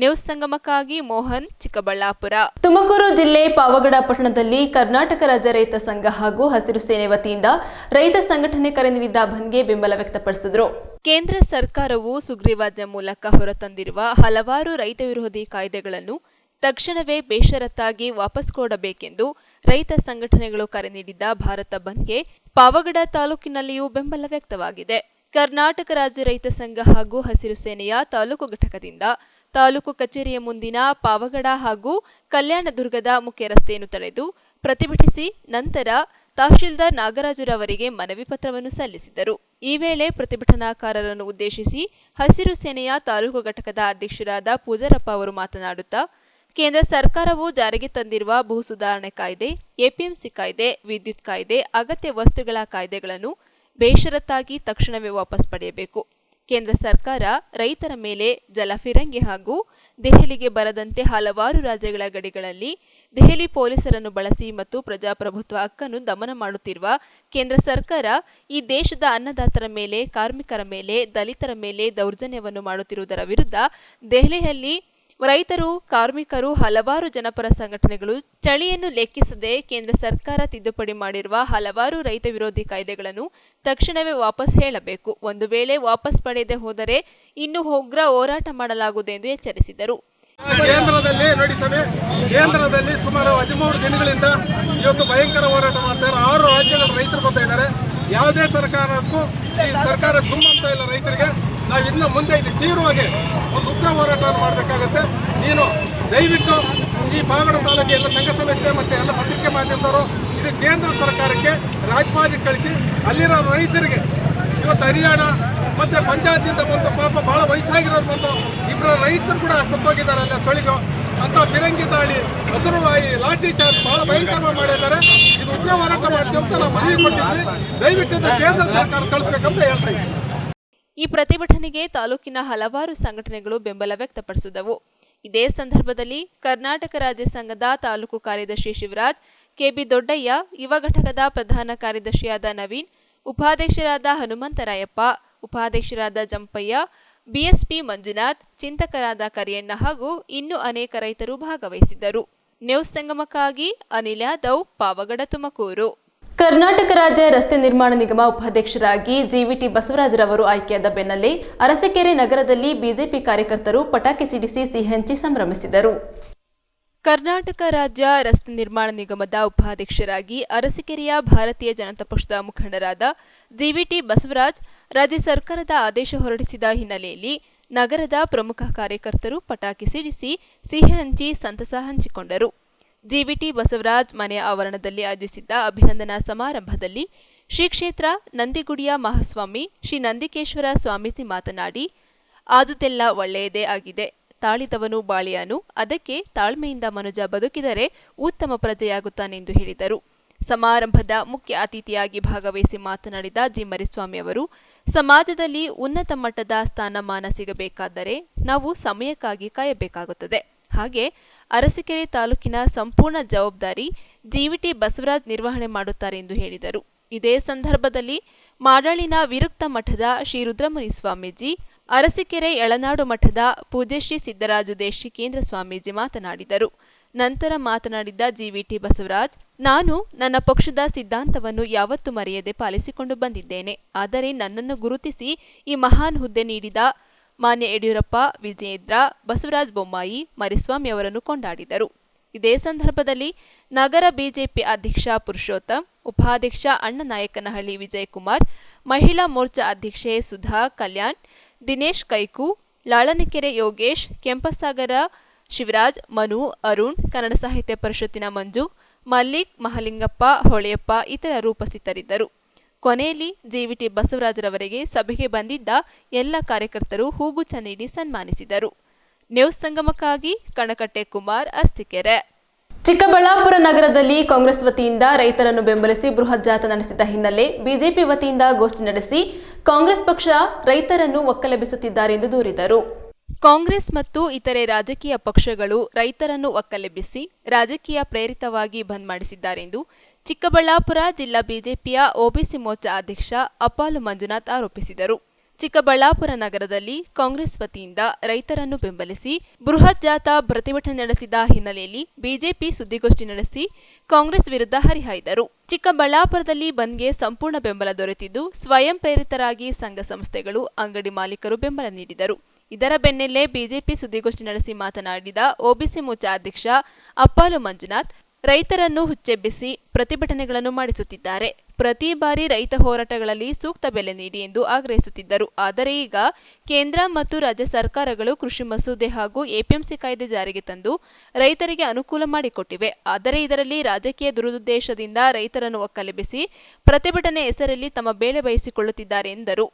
ನ್ಯೂಸ್ ಸಂಗಮಕ್ಕಾಗಿ ಮೋಹನ್, ಚಿಕ್ಕಬಳ್ಳಾಪುರ. ತುಮಕೂರು ಜಿಲ್ಲೆ ಪಾವಗಡ ಪಟ್ಟಣದಲ್ಲಿ ಕರ್ನಾಟಕ ರಾಜ್ಯ ರೈತ ಸಂಘ ಹಾಗೂ ಹಸಿರು ಸೇನೆ ವತಿಯಿಂದ ರೈತ ಸಂಘಟನೆ ಕರೆ ನೀಡಿದ್ದ ಬಂದ್ಗೆ ಬೆಂಬಲ ವ್ಯಕ್ತಪಡಿಸಿದರು. ಕೇಂದ್ರ ಸರ್ಕಾರವು ಸುಗ್ರೀವಾಜ್ಞೆ ಮೂಲಕ ಹೊರತಂದಿರುವ ಹಲವಾರು ರೈತ ವಿರೋಧಿ ಕಾಯ್ದೆಗಳನ್ನು ತಕ್ಷಣವೇ ಬೇಷರತ್ತಾಗಿ ವಾಪಸ್ ಕೊಡಬೇಕೆಂದು ರೈತ ಸಂಘಟನೆಗಳು ಕರೆ ನೀಡಿದ್ದ ಭಾರತ ಬಂದ್ಗೆ ಪಾವಗಡ ತಾಲೂಕಿನಲ್ಲಿಯೂ ಬೆಂಬಲ ವ್ಯಕ್ತವಾಗಿದೆ. ಕರ್ನಾಟಕ ರಾಜ್ಯ ರೈತ ಸಂಘ ಹಾಗೂ ಹಸಿರು ಸೇನೆಯ ತಾಲೂಕು ಘಟಕದಿಂದ ತಾಲೂಕು ಕಚೇರಿಯ ಮುಂದಿನ ಪಾವಗಡ ಹಾಗೂ ಕಲ್ಯಾಣದುರ್ಗದ ಮುಖ್ಯ ರಸ್ತೆಯನ್ನು ತಡೆದು ಪ್ರತಿಭಟಿಸಿ ನಂತರ ತಹಶೀಲ್ದಾರ್ ನಾಗರಾಜುರವರಿಗೆ ಮನವಿ ಪತ್ರವನ್ನು ಸಲ್ಲಿಸಿದರು. ಈ ವೇಳೆ ಪ್ರತಿಭಟನಾಕಾರರನ್ನು ಉದ್ದೇಶಿಸಿ ಹಸಿರು ಸೇನೆಯ ತಾಲೂಕು ಘಟಕದ ಅಧ್ಯಕ್ಷರಾದ ಪೂಜಾರಪ್ಪ ಅವರು ಮಾತನಾಡುತ್ತಾ, ಕೇಂದ್ರ ಸರ್ಕಾರವು ಜಾರಿಗೆ ತಂದಿರುವ ಭೂ ಸುಧಾರಣೆ ಕಾಯ್ದೆ, ಎಪಿಎಂಸಿ ಕಾಯ್ದೆ, ವಿದ್ಯುತ್ ಕಾಯ್ದೆ, ಅಗತ್ಯ ವಸ್ತುಗಳ ಕಾಯ್ದೆಗಳನ್ನು ಬೇಷರತ್ತಾಗಿ ತಕ್ಷಣವೇ ವಾಪಸ್ ಪಡೆಯಬೇಕು. ಕೇಂದ್ರ ಸರ್ಕಾರ ರೈತರ ಮೇಲೆ ಜಲಫಿರಂಗಿ ಹಾಗೂ ದೆಹಲಿಗೆ ಬರದಂತೆ ಹಲವಾರು ರಾಜ್ಯಗಳ ಗಡಿಗಳಲ್ಲಿ ದೆಹಲಿ ಪೊಲೀಸರನ್ನು ಬಳಸಿ ಮತ್ತು ಪ್ರಜಾಪ್ರಭುತ್ವ ಹಕ್ಕನ್ನು ದಮನ ಮಾಡುತ್ತಿರುವ ಕೇಂದ್ರ ಸರ್ಕಾರ ಈ ದೇಶದ ಅನ್ನದಾತರ ಮೇಲೆ, ಕಾರ್ಮಿಕರ ಮೇಲೆ, ದಲಿತರ ಮೇಲೆ ದೌರ್ಜನ್ಯವನ್ನು ಮಾಡುತ್ತಿರುವುದರ ವಿರುದ್ಧ ದೆಹಲಿಯಲ್ಲಿ ರೈತರು, ಕಾರ್ಮಿಕರು, ಹಲವಾರು ಜನಪರ ಸಂಘಟನೆಗಳು ಚಳಿಯನ್ನು ಲೆಕ್ಕಿಸದೆ ಕೇಂದ್ರ ಸರ್ಕಾರ ತಿದ್ದುಪಡಿ ಮಾಡಿರುವ ಹಲವಾರು ರೈತ ವಿರೋಧಿ ಕಾಯ್ದೆಗಳನ್ನು ತಕ್ಷಣವೇ ವಾಪಸ್ ಹೇಳಬೇಕು. ಒಂದು ವೇಳೆ ವಾಪಸ್ ಪಡೆಯದೆ ಹೋದರೆ ಇನ್ನೂ ಉಗ್ರ ಹೋರಾಟ ಮಾಡಲಾಗುವುದು ಎಂದು ಎಚ್ಚರಿಸಿದರು. ಕೇಂದ್ರದಲ್ಲಿ ಸುಮಾರು 13 ದಿನಗಳಿಂದ ಇವತ್ತು ಭಯಂಕರ ಹೋರಾಟ ಮಾಡ್ತಾರೆ. 6 ರಾಜ್ಯಗಳ ರೈತರು ಬರ್ತಾ ಇದ್ದಾರೆ. ಯಾವುದೇ ಸರ್ಕಾರಕ್ಕೂ ಈ ಸರ್ಕಾರ ಸುಮ್ಮಂತ ಇಲ್ಲ. ರೈತರಿಗೆ ನಾವು ಇನ್ನು ಮುಂದೆ ಇದು ತೀವ್ರವಾಗಿ ಒಂದು ಉಗ್ರ ಹೋರಾಟವನ್ನು ಮಾಡಬೇಕಾಗುತ್ತೆ. ನೀನು ದಯವಿಟ್ಟು ಈ ಪಾವಗಡ ತಾಲೂಕಿನ ಎಲ್ಲ ಸಂಘ ಸಂಸ್ಥೆ ಮತ್ತು ಎಲ್ಲ ಪತ್ರಿಕೆ ಮಾಧ್ಯಮದವರು ಇದು ಕೇಂದ್ರ ಸರ್ಕಾರಕ್ಕೆ ರಾಜ್ಯಪಾಲಿಗೆ ಕಳಿಸಿ ಅಲ್ಲಿರೋ ರೈತರಿಗೆ ಇವತ್ತು ಹರಿಯಾಣ ಮತ್ತು ಪಂಚಾಯತ್ನಿಂದ ಬಂದು ಪಾಪ ಭಾಳ ವಯಸ್ಸಾಗಿರೋರು ಬಂದು 2 ರೈತರು ಕೂಡ ಸತ್ತೋಗಿದ್ದಾರೆ. ಅಲ್ಲ ಚಳಿಗೋ ಅಂತ ಫಿರಂಗಿ ದಾಳಿ, ಹಸುರುವಾಯಿ, ಲಾಠಿ ಚಾರ್ಜ್ ಭಾಳ ಭಯಂಕರವಾಗಿ ಮಾಡಿದ್ದಾರೆ. ಇದು ಉಗ್ರ ಹೋರಾಟ ಮಾಡ್ತೀವಿ ನಾವು ಮನವಿ ಕೊಟ್ಟಿದ್ವಿ. ದಯವಿಟ್ಟು ಕೇಂದ್ರ ಸರ್ಕಾರ ಕಳಿಸ್ಬೇಕಂತ ಹೇಳ್ತಾ ಇದ್ದೀವಿ. ಈ ಪ್ರತಿಭಟನೆಗೆ ತಾಲೂಕಿನ ಹಲವಾರು ಸಂಘಟನೆಗಳು ಬೆಂಬಲ ವ್ಯಕ್ತಪಡಿಸಿದವು. ಇದೇ ಸಂದರ್ಭದಲ್ಲಿ ಕರ್ನಾಟಕ ರಾಜ್ಯ ಸಂಘದ ತಾಲೂಕು ಕಾರ್ಯದರ್ಶಿ ಶಿವರಾಜ್, ಕೆಬಿ ದೊಡ್ಡಯ್ಯ, ಯುವ ಘಟಕದ ಪ್ರಧಾನ ಕಾರ್ಯದರ್ಶಿಯಾದ ನವೀನ್, ಉಪಾಧ್ಯಕ್ಷರಾದ ಹನುಮಂತರಾಯಪ್ಪ, ಉಪಾಧ್ಯಕ್ಷರಾದ ಜಂಪಯ್ಯ, ಬಿಎಸ್ಪಿ ಮಂಜುನಾಥ್, ಚಿಂತಕರಾದ ಕರಿಯಣ್ಣ ಹಾಗೂ ಇನ್ನೂ ಅನೇಕ ರೈತರು ಭಾಗವಹಿಸಿದ್ದರು. ನ್ಯೂಸ್ ಸಂಗಮಕ್ಕಾಗಿ ಅನಿಲ್ ಯಾದವ್, ಪಾವಗಡ, ತುಮಕೂರು. ಕರ್ನಾಟಕ ರಾಜ್ಯ ರಸ್ತೆ ನಿರ್ಮಾಣ ನಿಗಮ ಉಪಾಧ್ಯಕ್ಷರಾಗಿ ಜಿವಿಟಿ ಬಸವರಾಜರವರು ಆಯ್ಕೆಯಾದ ಬೆನ್ನಲ್ಲೇ ಅರಸೀಕೆರೆ ನಗರದಲ್ಲಿ ಬಿಜೆಪಿ ಕಾರ್ಯಕರ್ತರು ಪಟಾಕಿ ಸಿಡಿಸಿ ಸಿಹಿ ಸಂಭ್ರಮಿಸಿದರು. ಕರ್ನಾಟಕ ರಾಜ್ಯ ರಸ್ತೆ ನಿರ್ಮಾಣ ನಿಗಮದ ಉಪಾಧ್ಯಕ್ಷರಾಗಿ ಅರಸೀಕೆರೆಯ ಭಾರತೀಯ ಜನತಾ ಪಕ್ಷದ ಮುಖಂಡರಾದ ಜಿವಿಟಿ ಬಸವರಾಜ್ ರಾಜ್ಯ ಸರ್ಕಾರದ ಆದೇಶ ಹೊರಡಿಸಿದ ಹಿನ್ನೆಲೆಯಲ್ಲಿ ನಗರದ ಪ್ರಮುಖ ಕಾರ್ಯಕರ್ತರು ಪಟಾಕಿ ಸಿಡಿಸಿ ಸಿಹಿ ಹಂಚಿ ಸಂತಸ ಹಂಚಿಕೊಂಡರು. ಜಿವಿಟಿ ಬಸವರಾಜ್ ಮನೆಯ ಆವರಣದಲ್ಲಿ ಆಯೋಜಿಸಿದ್ದ ಅಭಿನಂದನಾ ಸಮಾರಂಭದಲ್ಲಿ ಶ್ರೀ ಕ್ಷೇತ್ರ ನಂದಿಗುಡಿಯ ಮಹಾಸ್ವಾಮಿ ಶ್ರೀ ನಂದಿಕೇಶ್ವರ ಸ್ವಾಮೀಜಿ ಮಾತನಾಡಿ, ಆದುದೆಲ್ಲ ಒಳ್ಳೆಯದೇ ಆಗಿದೆ, ತಾಳಿದವನು ಬಾಳಿಯಾನು, ಅದಕ್ಕೆ ತಾಳ್ಮೆಯಿಂದ ಮನುಜ ಬದುಕಿದರೆ ಉತ್ತಮ ಪ್ರಜೆಯಾಗುತ್ತಾನೆಂದು ಹೇಳಿದರು. ಸಮಾರಂಭದ ಮುಖ್ಯ ಅತಿಥಿಯಾಗಿ ಭಾಗವಹಿಸಿ ಮಾತನಾಡಿದ ಜಿ ಮರಿಸ್ವಾಮಿ ಅವರು, ಸಮಾಜದಲ್ಲಿ ಉನ್ನತ ಮಟ್ಟದ ಸ್ಥಾನಮಾನ ಸಿಗಬೇಕಾದರೆ ನಾವು ಸಮಯಕ್ಕಾಗಿ ಕಾಯಬೇಕಾಗುತ್ತದೆ. ಹಾಗೆ ಅರಸೀಕೆರೆ ತಾಲೂಕಿನ ಸಂಪೂರ್ಣ ಜವಾಬ್ದಾರಿ ಜಿವಿಟಿ ಬಸವರಾಜ್ ನಿರ್ವಹಣೆ ಮಾಡುತ್ತಾರೆ ಎಂದು ಹೇಳಿದರು. ಇದೇ ಸಂದರ್ಭದಲ್ಲಿ ಮಾಡಾಳಿನ ವಿರುಕ್ತ ಮಠದ ಶ್ರೀ ರುದ್ರಮುನಿ ಸ್ವಾಮೀಜಿ, ಅರಸೀಕೆರೆ ಯಳನಾಡು ಮಠದ ಪೂಜ್ಯ ಶ್ರೀ ಸಿದ್ದರಾಜು ದೇಶಿಕೇಂದ್ರ ಸ್ವಾಮೀಜಿ ಮಾತನಾಡಿದರು. ನಂತರ ಮಾತನಾಡಿದ ಜಿವಿಟಿ ಬಸವರಾಜ್, ನಾನು ನನ್ನ ಪಕ್ಷದ ಸಿದ್ಧಾಂತವನ್ನು ಯಾವತ್ತೂ ಮರೆಯದೆ ಪಾಲಿಸಿಕೊಂಡು ಬಂದಿದ್ದೇನೆ. ಆದರೆ ನನ್ನನ್ನು ಗುರುತಿಸಿ ಈ ಮಹಾನ್ ಹುದ್ದೆ ನೀಡಿದ ಮಾನ್ಯ ಯಡಿಯೂರಪ್ಪ, ವಿಜಯೇಂದ್ರ, ಬಸವರಾಜ ಬೊಮ್ಮಾಯಿ, ಮರಿಸ್ವಾಮಿ ಅವರನ್ನು ಕೊಂಡಾಡಿದರು. ಇದೇ ಸಂದರ್ಭದಲ್ಲಿ ನಗರ ಬಿಜೆಪಿ ಅಧ್ಯಕ್ಷ ಪುರುಷೋತ್ತಮ್, ಉಪಾಧ್ಯಕ್ಷ ಅಣ್ಣನಾಯಕನಹಳ್ಳಿ ವಿಜಯಕುಮಾರ್, ಮಹಿಳಾ ಮೋರ್ಚಾ ಅಧ್ಯಕ್ಷೆ ಸುಧಾ ಕಲ್ಯಾಣ್, ದಿನೇಶ್ ಕೈಕು, ಲಾಳನಕೆರೆ ಯೋಗೇಶ್, ಕೆಂಪಸಾಗರ ಶಿವರಾಜ್, ಮನು, ಅರುಣ್, ಕನ್ನಡ ಸಾಹಿತ್ಯ ಪರಿಷತ್ತಿನ ಮಂಜು, ಮಲ್ಲಿಕ್, ಮಹಲಿಂಗಪ್ಪ, ಹೊಳೆಯಪ್ಪ ಇತರರು ಉಪಸ್ಥಿತರಿದ್ದರು. ಕೊನೆಯಲ್ಲಿ ಜಿವಿಟಿ ಬಸವರಾಜರವರಿಗೆ ಸಭೆಗೆ ಬಂದಿದ್ದ ಎಲ್ಲ ಕಾರ್ಯಕರ್ತರು ಹೂಗುಚ್ಛ ನೀಡಿ ಸನ್ಮಾನಿಸಿದರು. ನ್ಯೂಸ್ ಸಂಗಮಕ್ಕಾಗಿ ಕಣಕಟ್ಟೆ ಕುಮಾರ್, ಅರಸೀಕೆರೆ. ಚಿಕ್ಕಬಳ್ಳಾಪುರ ನಗರದಲ್ಲಿ ಕಾಂಗ್ರೆಸ್ ವತಿಯಿಂದ ರೈತರನ್ನು ಬೆಂಬಲಿಸಿ ಬೃಹತ್ ಜಾಥಾ ನಡೆಸಿದ ಹಿನ್ನೆಲೆ ಬಿಜೆಪಿ ವತಿಯಿಂದ ಗೋಷ್ಠಿ ನಡೆಸಿ ಕಾಂಗ್ರೆಸ್ ಪಕ್ಷ ರೈತರನ್ನು ಒಕ್ಕಲೆಬ್ಬಿಸುತ್ತಿದ್ದಾರೆ ಎಂದು ದೂರಿದರು. ಕಾಂಗ್ರೆಸ್ ಮತ್ತು ಇತರೆ ರಾಜಕೀಯ ಪಕ್ಷಗಳು ರೈತರನ್ನು ಒಕ್ಕಲೆಬ್ಬಿಸಿ ರಾಜಕೀಯ ಪ್ರೇರಿತವಾಗಿ ಬಂದ್ ಮಾಡಿಸಿದ್ದಾರೆಂದು ಚಿಕ್ಕಬಳ್ಳಾಪುರ ಜಿಲ್ಲಾ ಬಿಜೆಪಿಯ ಒಬಿಸಿ ಮೋರ್ಚಾ ಅಧ್ಯಕ್ಷ ಅಪ್ಪಾಲು ಮಂಜುನಾಥ್ ಆರೋಪಿಸಿದರು. ಚಿಕ್ಕಬಳ್ಳಾಪುರ ನಗರದಲ್ಲಿ ಕಾಂಗ್ರೆಸ್ ವತಿಯಿಂದ ರೈತರನ್ನು ಬೆಂಬಲಿಸಿ ಬೃಹತ್ ಜಾಥಾ ಪ್ರತಿಭಟನೆ ನಡೆಸಿದ ಹಿನ್ನೆಲೆಯಲ್ಲಿ ಬಿಜೆಪಿ ಸುದ್ದಿಗೋಷ್ಠಿ ನಡೆಸಿ ಕಾಂಗ್ರೆಸ್ ವಿರುದ್ಧ ಹರಿಹಾಯ್ದರು. ಚಿಕ್ಕಬಳ್ಳಾಪುರದಲ್ಲಿ ಬಂದ್ಗೆ ಸಂಪೂರ್ಣ ಬೆಂಬಲ ದೊರೆತಿದ್ದು, ಸ್ವಯಂ ಪ್ರೇರಿತರಾಗಿ ಸಂಘ ಸಂಸ್ಥೆಗಳು, ಅಂಗಡಿ ಮಾಲೀಕರು ಬೆಂಬಲ ನೀಡಿದರು. ಇದರ ಬೆನ್ನಲ್ಲೇ ಬಿಜೆಪಿ ಸುದ್ದಿಗೋಷ್ಠಿ ನಡೆಸಿ ಮಾತನಾಡಿದ ಒಬಿಸಿ ಮೋರ್ಚಾ ಅಧ್ಯಕ್ಷ ಅಪ್ಪಾಲು ಮಂಜುನಾಥ್, ರೈತರನ್ನು ಹುಚ್ಚೆಬ್ಬಿಸಿ ಪ್ರತಿಭಟನೆಗಳನ್ನು ಮಾಡಿಸುತ್ತಿದ್ದಾರೆ. ಪ್ರತಿ ಬಾರಿ ರೈತ ಹೋರಾಟಗಳಲ್ಲಿ ಸೂಕ್ತ ಬೆಲೆ ನೀಡಿ ಎಂದು ಆಗ್ರಹಿಸುತ್ತಿದ್ದರು. ಆದರೆ ಈಗ ಕೇಂದ್ರ ಮತ್ತು ರಾಜ್ಯ ಸರ್ಕಾರಗಳು ಕೃಷಿ ಮಸೂದೆ ಹಾಗೂ ಎಪಿಎಂಸಿ ಕಾಯ್ದೆ ಜಾರಿಗೆ ತಂದು ರೈತರಿಗೆ ಅನುಕೂಲ ಮಾಡಿಕೊಟ್ಟಿವೆ. ಆದರೆ ಇದರಲ್ಲಿ ರಾಜಕೀಯ ದುರುದ್ದೇಶದಿಂದ ರೈತರನ್ನು ಒಕ್ಕಲೆಬ್ಬಿಸಿ ಪ್ರತಿಭಟನೆ ಹೆಸರಲ್ಲಿ ತಮ್ಮ ಬೇಳೆ ಬಯಸಿಕೊಳ್ಳುತ್ತಿದ್ದಾರೆ ಎಂದರು.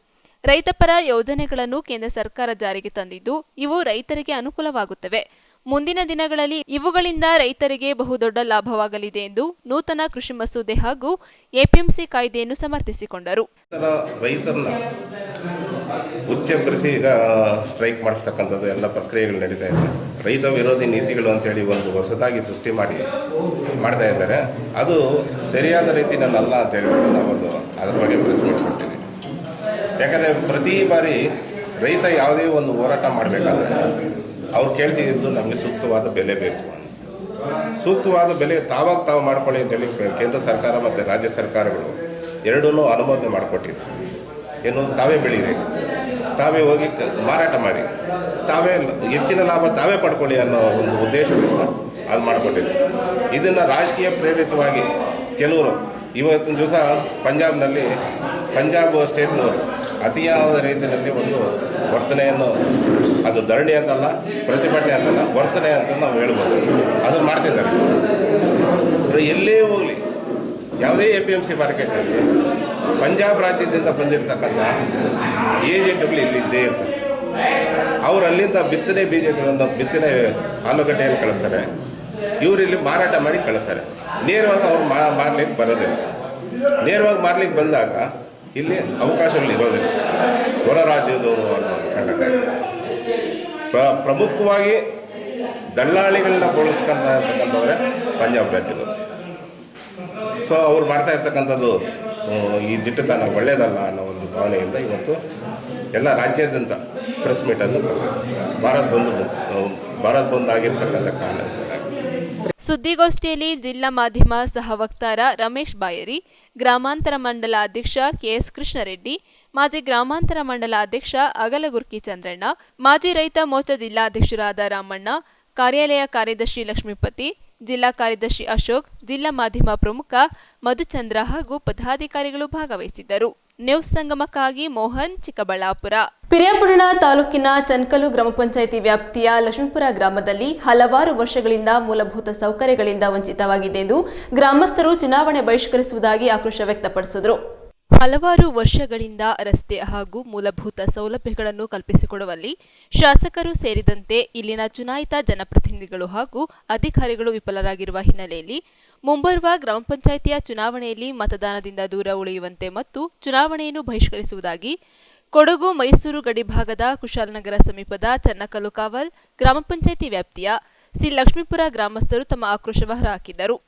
ರೈತಪರ ಯೋಜನೆಗಳನ್ನು ಕೇಂದ್ರ ಸರ್ಕಾರ ಜಾರಿಗೆ ತಂದಿದ್ದು, ಇವು ರೈತರಿಗೆ ಅನುಕೂಲವಾಗುತ್ತವೆ. ಮುಂದಿನ ದಿನಗಳಲ್ಲಿ ಇವುಗಳಿಂದ ರೈತರಿಗೆ ಬಹುದೊಡ್ಡ ಲಾಭವಾಗಲಿದೆ ಎಂದು ನೂತನ ಕೃಷಿ ಮಸೂದೆ ಹಾಗೂ ಎಪಿಎಂಸಿ ಕಾಯ್ದೆಯನ್ನು ಸಮರ್ಥಿಸಿಕೊಂಡರು. ರೈತರನ್ನ ಉಚ್ಚೆಬ್ಬರಿಸಿ ಈಗ ಸ್ಟ್ರೈಕ್ ಮಾಡಿಸ್ತಕ್ಕಂಥದ್ದು ಎಲ್ಲ ಪ್ರಕ್ರಿಯೆಗಳು ನಡೀತಾ ಇದೆ. ರೈತ ವಿರೋಧಿ ನೀತಿಗಳು ಅಂತೇಳಿ ಒಂದು ಹೊಸದಾಗಿ ಸೃಷ್ಟಿ ಮಾಡ್ತಾ ಇದ್ದಾರೆ. ಅದು ಸರಿಯಾದ ರೀತಿಯಲ್ಲ ಅಂತ ಹೇಳ್ಬಿಟ್ಟು ನಾವೊಂದು ಅದ್ರ ಬಗ್ಗೆ ಪ್ರೆಸ್ ಮಾಡ್ಕೊಡ್ತೀವಿ. ಯಾಕಂದರೆ ಪ್ರತಿ ಬಾರಿ ರೈತ ಯಾವುದೇ ಒಂದು ಹೋರಾಟ ಮಾಡಬೇಕಾದ್ರೆ ಅವ್ರು ಕೇಳ್ತಿದ್ದು ನಮಗೆ ಸೂಕ್ತವಾದ ಬೆಲೆ ಬೇಕು ಅಂತ. ಸೂಕ್ತವಾದ ಬೆಲೆ ತಾವು ಮಾಡ್ಕೊಳ್ಳಿ ಅಂತೇಳಿ ಕೇಂದ್ರ ಸರ್ಕಾರ ಮತ್ತು ರಾಜ್ಯ ಸರ್ಕಾರಗಳು ಎರಡೂ ಅನುಮೋದನೆ ಮಾಡಿಕೊಟ್ಟಿದೆ. ಏನು, ತಾವೇ ಬೆಳೀರಿ, ತಾವೇ ಹೋಗಿ ಮಾರಾಟ ಮಾಡಿ, ತಾವೇ ಹೆಚ್ಚಿನ ಲಾಭ ತಾವೇ ಪಡ್ಕೊಳ್ಳಿ ಅನ್ನೋ ಒಂದು ಉದ್ದೇಶದಿಂದ ಅದು ಮಾಡಿಕೊಟ್ಟಿದೆ. ಇದನ್ನು ರಾಜಕೀಯ ಪ್ರೇರಿತವಾಗಿ ಕೆಲವರು ಇವತ್ತಿನ ದಿವಸ ಪಂಜಾಬ್ ಸ್ಟೇಟ್ನವರು ಅತಿಯಾದ ರೀತಿಯಲ್ಲಿ ಒಂದು ವರ್ತನೆಯನ್ನು, ಅದು ಧರಣಿ ಅಂತಲ್ಲ, ಪ್ರತಿಭಟನೆ ಅಂತಲ್ಲ, ವರ್ತನೆ ಅಂತ ನಾವು ಹೇಳ್ಬೋದು, ಅದನ್ನು ಮಾಡ್ತಿದ್ದಾರೆ. ಎಲ್ಲೇ ಹೋಗಲಿ, ಯಾವುದೇ APMC ಮಾರ್ಕೆಟ್ನಲ್ಲಿ ಪಂಜಾಬ್ ರಾಜ್ಯದಿಂದ ಬಂದಿರತಕ್ಕಂಥ ಏಜೆಂಟ್ಗಳು ಇಲ್ಲಿ ಇದ್ದೇ ಇರ್ತಾರೆ. ಅವರು ಅಲ್ಲಿಂದ ಬಿತ್ತನೆ ಬೀಜಗಳನ್ನು, ಬಿತ್ತನೆ ಆಲೂಗಡ್ಡೆಯನ್ನು ಕಳಿಸ್ತಾರೆ, ಇವರಿಲ್ಲಿ ಮಾರಾಟ ಮಾಡಿ ಕಳಿಸ್ತಾರೆ. ನೇರವಾಗಿ ಅವ್ರು ಮಾರ್ಲಿಕ್ಕೆ ಬರೋದಿಲ್ಲ. ನೇರವಾಗಿ ಮಾರ್ಲಿಕ್ಕೆ ಬಂದಾಗ ಇಲ್ಲಿ ಅವಕಾಶಗಳು ಇರೋದಿಲ್ಲ. ಹೊರ ರಾಜ್ಯದವರು ಅನ್ನೋದು ಕಾರಣಕ್ಕೆ ಪ್ರಮುಖವಾಗಿ ದಲ್ಲಾಳಿಗಳನ್ನ ಬಳಸ್ಕೊಂತಕ್ಕಂಥವ್ರೆ ಪಂಜಾಬ್ ರಾಜ್ಯದವರು. ಸೊ ಅವ್ರು ಮಾಡ್ತಾ ಇರ್ತಕ್ಕಂಥದ್ದು ಈ ದಿಟ್ಟತನ ಒಳ್ಳೆಯದಲ್ಲ ಅನ್ನೋ ಒಂದು ಭಾವನೆಯಿಂದ ಇವತ್ತು ಎಲ್ಲ ರಾಜ್ಯಾದ್ಯಂತ ಪ್ರೆಸ್ ಮೀಟನ್ನು ಭಾರತ್ ಬಂದ್ ಆಗಿರ್ತಕ್ಕಂಥ ಕಾರಣ. ಸುದ್ದಿಗೋಷ್ಠಿಯಲ್ಲಿ ಜಿಲ್ಲಾ ಮಾಧ್ಯಮ ಸಹ ವಕ್ತಾರ ರಮೇಶ್ ಬಾಯರಿ, ಗ್ರಾಮಾಂತರ ಮಂಡಲ ಅಧ್ಯಕ್ಷ ಕೆಎಸ್ ಕೃಷ್ಣರೆಡ್ಡಿ, ಮಾಜಿ ಗ್ರಾಮಾಂತರ ಮಂಡಲ ಅಧ್ಯಕ್ಷ ಅಗಲಗುರ್ಕಿ ಚಂದ್ರಣ್ಣ, ಮಾಜಿ ರೈತ ಮೋರ್ಚಾ ಜಿಲ್ಲಾಧ್ಯಕ್ಷರಾದ ರಾಮಣ್ಣ, ಕಾರ್ಯಾಲಯ ಕಾರ್ಯದರ್ಶಿ ಲಕ್ಷ್ಮೀಪತಿ, ಜಿಲ್ಲಾ ಕಾರ್ಯದರ್ಶಿ ಅಶೋಕ್, ಜಿಲ್ಲಾ ಮಾಧ್ಯಮ ಪ್ರಮುಖ ಮಧುಚಂದ್ರ ಹಾಗೂ ಪದಾಧಿಕಾರಿಗಳು ಭಾಗವಹಿಸಿದ್ದರು. ನ್ಯೂಸ್ ಸಂಗಮಕ್ಕಾಗಿ ಮೋಹನ್, ಚಿಕ್ಕಬಳ್ಳಾಪುರ. ಪಿರಿಯಾಪಟ್ಟಣ ತಾಲೂಕಿನ ಚನ್ಕಲು ಗ್ರಾಮ ಪಂಚಾಯಿತಿ ವ್ಯಾಪ್ತಿಯ ಲಕ್ಷ್ಮೀಪುರ ಗ್ರಾಮದಲ್ಲಿ ಹಲವಾರು ವರ್ಷಗಳಿಂದ ಮೂಲಭೂತ ಸೌಕರ್ಯಗಳಿಂದ ವಂಚಿತವಾಗಿದೆ ಎಂದು ಗ್ರಾಮಸ್ಥರು ಚುನಾವಣೆ ಬಹಿಷ್ಕರಿಸುವುದಾಗಿ ಆಕ್ರೋಶ ವ್ಯಕ್ತಪಡಿಸಿದರು. ಹಲವಾರು ವರ್ಷಗಳಿಂದ ರಸ್ತೆ ಹಾಗೂ ಮೂಲಭೂತ ಸೌಲಭ್ಯಗಳನ್ನು ಕಲ್ಪಿಸಿಕೊಡುವಲ್ಲಿ ಶಾಸಕರು ಸೇರಿದಂತೆ ಇಲ್ಲಿನ ಚುನಾಯಿತ ಜನಪ್ರತಿನಿಧಿಗಳು ಹಾಗೂ ಅಧಿಕಾರಿಗಳು ವಿಫಲರಾಗಿರುವ ಹಿನ್ನೆಲೆಯಲ್ಲಿ ಮುಂಬರುವ ಗ್ರಾಮ ಪಂಚಾಯಿತಿಯ ಚುನಾವಣೆಯಲ್ಲಿ ಮತದಾನದಿಂದ ದೂರ ಉಳಿಯುವಂತೆ ಮತ್ತು ಚುನಾವಣೆಯನ್ನು ಬಹಿಷ್ಕರಿಸುವುದಾಗಿ ಕೊಡಗು ಮೈಸೂರು ಗಡಿಭಾಗದ ಕುಶಾಲನಗರ ಸಮೀಪದ ಚನ್ನಕಲ್ಲುಕಾವಲ್ ಗ್ರಾಮ ಪಂಚಾಯಿತಿ ವ್ಯಾಪ್ತಿಯ ಸಿ ಲಕ್ಷ್ಮೀಪುರ ಗ್ರಾಮಸ್ಥರು ತಮ್ಮ ಆಕ್ರೋಶ ಹೊರಹಾಕಿದರು.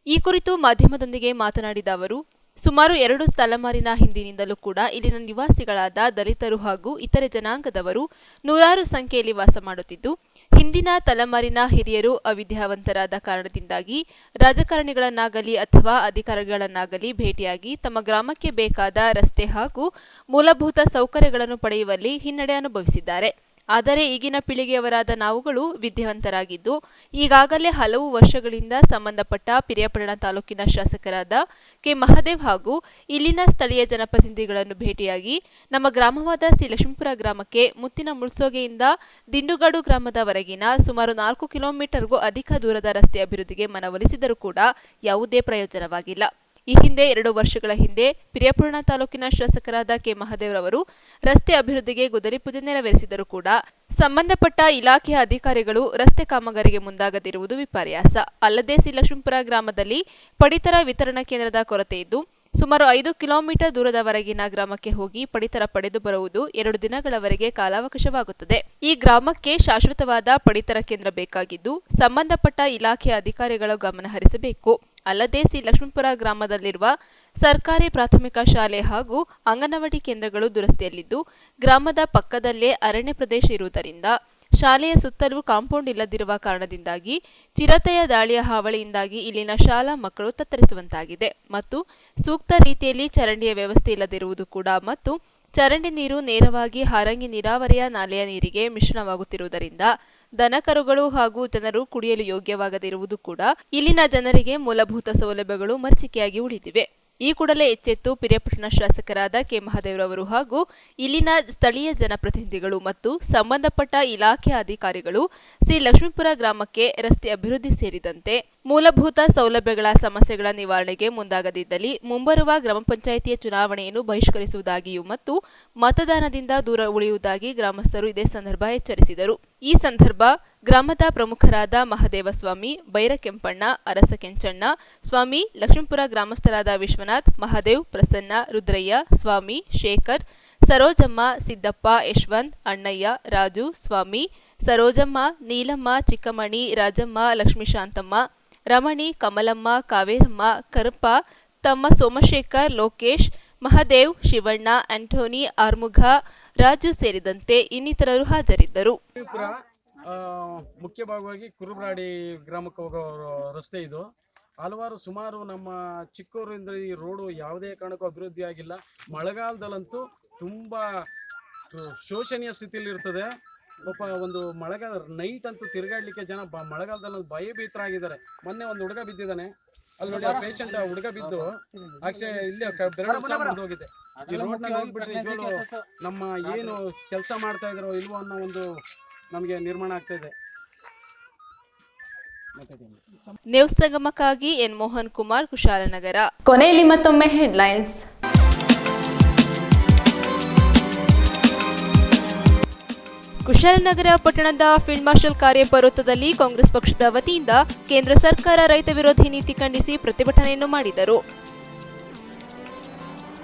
ಈ ಕುರಿತು ಮಾಧ್ಯಮದೊಂದಿಗೆ ಮಾತನಾಡಿದ ಅವರು, ಸುಮಾರು 2 ತಲೆಮಾರಿನ ಹಿಂದಿನಿಂದಲೂ ಕೂಡ ಇಲ್ಲಿನ ನಿವಾಸಿಗಳಾದ ದಲಿತರು ಹಾಗೂ ಇತರೆ ಜನಾಂಗದವರು ನೂರಾರು ಸಂಖ್ಯೆಯಲ್ಲಿ ವಾಸ ಮಾಡುತ್ತಿದ್ದು, ಹಿಂದಿನ ತಲೆಮಾರಿನ ಹಿರಿಯರು ಅವಿದ್ಯಾವಂತರಾದ ಕಾರಣದಿಂದಾಗಿ ರಾಜಕಾರಣಿಗಳನ್ನಾಗಲಿ ಅಥವಾ ಅಧಿಕಾರಿಗಳನ್ನಾಗಲಿ ಭೇಟಿಯಾಗಿ ತಮ್ಮ ಗ್ರಾಮಕ್ಕೆ ಬೇಕಾದ ರಸ್ತೆ ಹಾಗೂ ಮೂಲಭೂತ ಸೌಕರ್ಯಗಳನ್ನು ಪಡೆಯುವಲ್ಲಿ ಹಿನ್ನಡೆ ಅನುಭವಿಸಿದ್ದಾರೆ. ಆದರೆ ಈಗಿನ ಪೀಳಿಗೆಯವರಾದ ನಾವುಗಳು ವಿದ್ಯಾವಂತರಾಗಿದ್ದು ಈಗಾಗಲೇ ಹಲವು ವರ್ಷಗಳಿಂದ ಸಂಬಂಧಪಟ್ಟ ಪಿರಿಯಾಪಟ್ಟಣ ತಾಲೂಕಿನ ಶಾಸಕರಾದ ಕೆ ಮಹದೇವ್ ಹಾಗೂ ಇಲ್ಲಿನ ಸ್ಥಳೀಯ ಜನಪ್ರತಿನಿಧಿಗಳನ್ನು ಭೇಟಿಯಾಗಿ ನಮ್ಮ ಗ್ರಾಮವಾದ ಸಿ ಲಕ್ಷ್ಮೀಪುರ ಗ್ರಾಮಕ್ಕೆ ಮುತ್ತಿನ ಮುಳ್ಸೋಗೆಯಿಂದ ದಿಂಡುಗಾಡು ಗ್ರಾಮದವರೆಗಿನ ಸುಮಾರು 4 ಕಿಲೋಮೀಟರ್ಗೂ ಅಧಿಕ ದೂರದ ರಸ್ತೆ ಅಭಿವೃದ್ಧಿಗೆ ಮನವೊಲಿಸಿದರೂ ಕೂಡ ಯಾವುದೇ ಪ್ರಯೋಜನವಾಗಿಲ್ಲ. ಈ ಹಿಂದೆ 2 ವರ್ಷಗಳ ಹಿಂದೆ ಪಿರಿಯಾಪಟ್ಟಣ ತಾಲೂಕಿನ ಶಾಸಕರಾದ ಕೆ ಮಹದೇವ್ರವರು ರಸ್ತೆ ಅಭಿವೃದ್ಧಿಗೆ ಗುದ್ದಲಿ ಪೂಜೆ ನೆರವೇರಿಸಿದರೂ ಕೂಡ ಸಂಬಂಧಪಟ್ಟ ಇಲಾಖೆಯ ಅಧಿಕಾರಿಗಳು ರಸ್ತೆ ಕಾಮಗಾರಿಗೆ ಮುಂದಾಗದಿರುವುದು ವಿಪರ್ಯಾಸ. ಅಲ್ಲದೆ ಸಿ ಲಕ್ಷ್ಮೀಪುರ ಗ್ರಾಮದಲ್ಲಿ ಪಡಿತರ ವಿತರಣಾ ಕೇಂದ್ರದ ಕೊರತೆ ಇದ್ದು ಸುಮಾರು 5 ಕಿಲೋಮೀಟರ್ ದೂರದವರೆಗಿನ ಗ್ರಾಮಕ್ಕೆ ಹೋಗಿ ಪಡಿತರ ಪಡೆದು ಬರುವುದು 2 ದಿನಗಳವರೆಗೆ ಕಾಲಾವಕಾಶವಾಗುತ್ತದೆ. ಈ ಗ್ರಾಮಕ್ಕೆ ಶಾಶ್ವತವಾದ ಪಡಿತರ ಕೇಂದ್ರ ಬೇಕಾಗಿದ್ದು ಸಂಬಂಧಪಟ್ಟ ಇಲಾಖೆಯ ಅಧಿಕಾರಿಗಳು ಗಮನ ಹರಿಸಬೇಕು. ಅಲ್ಲದೆ ಸಿ ಲಕ್ಷ್ಮೀಪುರ ಗ್ರಾಮದಲ್ಲಿರುವ ಸರ್ಕಾರಿ ಪ್ರಾಥಮಿಕ ಶಾಲೆ ಹಾಗೂ ಅಂಗನವಾಡಿ ಕೇಂದ್ರಗಳು ದುರಸ್ತಿಯಲ್ಲಿದ್ದು ಗ್ರಾಮದ ಪಕ್ಕದಲ್ಲೇ ಅರಣ್ಯ ಪ್ರದೇಶ ಇರುವುದರಿಂದ ಶಾಲೆಯ ಸುತ್ತಲೂ ಕಾಂಪೌಂಡ್ ಇಲ್ಲದಿರುವ ಕಾರಣದಿಂದಾಗಿ ಚಿರತೆಯ ದಾಳಿಯ ಹಾವಳಿಯಿಂದಾಗಿ ಇಲ್ಲಿನ ಶಾಲಾ ಮಕ್ಕಳು ತತ್ತರಿಸುವಂತಾಗಿದೆ ಮತ್ತು ಸೂಕ್ತ ರೀತಿಯಲ್ಲಿ ಚರಂಡಿಯ ವ್ಯವಸ್ಥೆ ಇಲ್ಲದಿರುವುದು ಕೂಡ ಮತ್ತು ಚರಂಡಿ ನೀರು ನೇರವಾಗಿ ಹಾರಂಗಿ ನೀರಾವರಿಯ ನಾಲೆಯ ನೀರಿಗೆ ಮಿಶ್ರಣವಾಗುತ್ತಿರುವುದರಿಂದ ದನಕರುಗಳು ಹಾಗೂ ಜನರು ಕುಡಿಯಲು ಯೋಗ್ಯವಾಗದಿರುವುದು ಕೂಡ ಇಲ್ಲಿನ ಜನರಿಗೆ ಮೂಲಭೂತ ಸೌಲಭ್ಯಗಳು ಮರೀಚಿಕೆಯಾಗಿ ಉಳಿದಿವೆ. ಈ ಕೂಡಲೇ ಎಚ್ಚೆತ್ತು ಪಿರಿಯಾಪಟ್ಟಣ ಶಾಸಕರಾದ ಕೆ ಮಹದೇವ್ರವರು ಹಾಗೂ ಇಲ್ಲಿನ ಸ್ಥಳೀಯ ಜನಪ್ರತಿನಿಧಿಗಳು ಮತ್ತು ಸಂಬಂಧಪಟ್ಟ ಇಲಾಖೆ ಅಧಿಕಾರಿಗಳು ಸಿ ಲಕ್ಷ್ಮೀಪುರ ಗ್ರಾಮಕ್ಕೆ ರಸ್ತೆ ಅಭಿವೃದ್ಧಿ ಸೇರಿದಂತೆ ಮೂಲಭೂತ ಸೌಲಭ್ಯಗಳ ಸಮಸ್ಯೆಗಳ ನಿವಾರಣೆಗೆ ಮುಂದಾಗದಿದ್ದಲ್ಲಿ ಮುಂಬರುವ ಗ್ರಾಮ ಪಂಚಾಯಿತಿಯ ಚುನಾವಣೆಯನ್ನು ಬಹಿಷ್ಕರಿಸುವುದಾಗಿಯೂ ಮತ್ತು ಮತದಾನದಿಂದ ದೂರ ಉಳಿಯುವುದಾಗಿ ಗ್ರಾಮಸ್ಥರು ಇದೇ ಸಂದರ್ಭ ಎಚ್ಚರಿಸಿದರು. ಈ ಸಂದರ್ಭ ಗ್ರಾಮದ ಪ್ರಮುಖರಾದ ಮಹದೇವಸ್ವಾಮಿ, ಬೈರಕೆಂಪಣ್ಣ, ಅರಸ ಕೆಂಚಣ್ಣ ಸ್ವಾಮಿ, ಲಕ್ಷ್ಮೀಪುರ ಗ್ರಾಮಸ್ಥರಾದ ವಿಶ್ವನಾಥ್, ಮಹದೇವ್, ಪ್ರಸನ್ನ, ರುದ್ರಯ್ಯ, ಸ್ವಾಮಿ, ಶೇಖರ್, ಸರೋಜಮ್ಮ, ಸಿದ್ದಪ್ಪ, ಯಶವಂತ್, ಅಣ್ಣಯ್ಯ, ರಾಜು, ಸ್ವಾಮಿ, ಸರೋಜಮ್ಮ, ನೀಲಮ್ಮ, ಚಿಕ್ಕಮಣಿ, ರಾಜಮ್ಮ, ಲಕ್ಷ್ಮೀಶಾಂತಮ್ಮ, ರಮಣಿ, ಕಮಲಮ್ಮ, ಕಾವೇರಮ್ಮ, ಕರಪ್ಪ, ತಮ್ಮ ಸೋಮಶೇಖರ್, ಲೋಕೇಶ್, ಮಹದೇವ್, ಶಿವಣ್ಣ, ಆಂಟೋನಿ, ಆರ್ಮುಘ, ರಾಜು ಸೇರಿದಂತೆ ಇನ್ನಿತರರು ಹಾಜರಿದ್ದರು. ಮುಖ್ಯ ಭಾಗವಾಗಿ ಕುರುಬ್ರಾಡಿ ಗ್ರಾಮಕ್ಕೆ ಹೋಗೋ ರಸ್ತೆ ಇದು. ಸುಮಾರು ನಮ್ಮ ಚಿಕ್ಕೂರಿಂದ ಈ ರೋಡು ಯಾವುದೇ ಕಾರಣಕ್ಕೂ ಅಭಿವೃದ್ಧಿ ಆಗಿಲ್ಲ. ಮಳೆಗಾಲದಲ್ಲಂತೂ ತುಂಬ ಶೋಚನೀಯ ಸ್ಥಿತಿಯಲ್ಲಿ ಇರ್ತದೆ. ಒಂದು ಮಳೆಗಾಲ ನೈಟ್ ಅಂತೂ ತಿರುಗಾಡ್ಲಿಕ್ಕೆ ಜನ ಮಳೆಗಾಲದಲ್ಲಿ ಭಯಭೀತರಾಗಿದ್ದಾರೆ. ಮೊನ್ನೆ ಒಂದು ಹುಡುಗ ಬಿದ್ದಿದ್ದಾನೆ ಅಲ್ಲಿ ನೋಡಿ, ಆ ಪೇಷಂಟ್ ಹುಡುಗ ಬಿದ್ದು ಇಲ್ಲೇ ಬೆರಳು ಹೋಗಿದೆ. ಈ ರೋಡ್ನ ನೋಡ್ಬಿಟ್ರೆ ನಿಜವಾಗ್ಲೂ ನಮ್ಮ ಏನು ಕೆಲಸ ಮಾಡ್ತಾ ಇದ್ರೋ ಇಲ್ವೋ ಅನ್ನೋ ಒಂದು ನಮಗೆ ನಿರ್ಮಾಣ ಆಗ್ತಾ ಇದೆ. ನ್ಯೂಸ್ ಸಂಗಮಕ್ಕಾಗಿ ಎನ್ ಮೋಹನ್ ಕುಮಾರ್, ಕುಶಾಲನಗರ. ಕೊನೆಯಲ್ಲಿ ಮತ್ತೊಮ್ಮೆ ಹೆಡ್ಲೈನ್ಸ್. ಕುಶಾಲನಗರ ಪಟ್ಟಣದ ಫೀಲ್ಡ್ ಮಾರ್ಷಲ್ ಕಾರ್ಯಪರ್ವತದಲ್ಲಿ ಕಾಂಗ್ರೆಸ್ ಪಕ್ಷದ ವತಿಯಿಂದ ಕೇಂದ್ರ ಸರ್ಕಾರ ರೈತ ವಿರೋಧಿ ನೀತಿ ಖಂಡಿಸಿ ಪ್ರತಿಭಟನೆಯನ್ನು ಮಾಡಿದರು.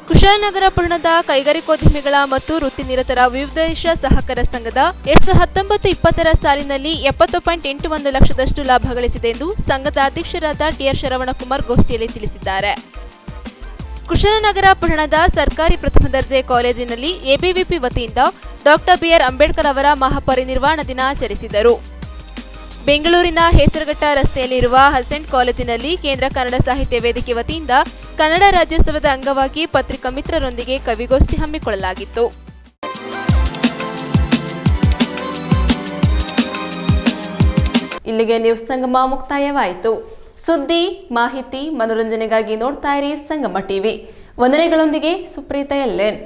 ಕುಶಾಲನಗರ ಪಟ್ಟಣದ ಕೈಗಾರಿಕೋದ್ಯಮಿಗಳ ಮತ್ತು ವೃತ್ತಿನಿರತರ ವಿವಿಧ ಸಹಕಾರ ಸಂಘದ 2019-20 ಸಾಲಿನಲ್ಲಿ 70.81 ಲಕ್ಷದಷ್ಟು ಲಾಭ ಗಳಿಸಿದೆ ಎಂದು ಸಂಘದ ಅಧ್ಯಕ್ಷರಾದ ಟಿಆರ್ ಶರವಣಕುಮಾರ್ ಗೋಷ್ಠಿಯಲ್ಲಿ ತಿಳಿಸಿದ್ದಾರೆ. ಕುಶಾಲನಗರ ಪಟ್ಟಣದ ಸರ್ಕಾರಿ ಪ್ರಥಮ ದರ್ಜೆ ಕಾಲೇಜಿನಲ್ಲಿ ಎಬಿವಿಪಿ ವತಿಯಿಂದ ಡಾಕ್ಟರ್ ಬಿಆರ್ ಅಂಬೇಡ್ಕರ್ ಅವರ ಮಹಾಪರಿನಿರ್ವಾಣ ದಿನ ಆಚರಿಸಿದರು. ಬೆಂಗಳೂರಿನ ಹೇಸರಘಟ್ಟ ರಸ್ತೆಯಲ್ಲಿರುವ ಹಸೆಂಟ್ ಕಾಲೇಜಿನಲ್ಲಿ ಕೇಂದ್ರ ಕನ್ನಡ ಸಾಹಿತ್ಯ ವೇದಿಕೆ ವತಿಯಿಂದ ಕನ್ನಡ ರಾಜ್ಯೋತ್ಸವದ ಅಂಗವಾಗಿ ಪತ್ರಿಕಾ ಮಿತ್ರರೊಂದಿಗೆ ಕವಿಗೋಷ್ಠಿ ಹಮ್ಮಿಕೊಳ್ಳಲಾಗಿತ್ತು. ಇಲ್ಲಿಗೆ ನ್ಯೂಸ್ ಸಂಗಮ ಮುಕ್ತಾಯವಾಯಿತು. ಸುದ್ದಿ, ಮಾಹಿತಿ, ಮನೋರಂಜನೆಗಾಗಿ ನೋಡ್ತಾ ಇರಿ ಸಂಗಮ ಟಿವಿ. ವಂದನೆಗಳೊಂದಿಗೆ ಸುಪ್ರೀತಾ ಎಲ್ಎನ್.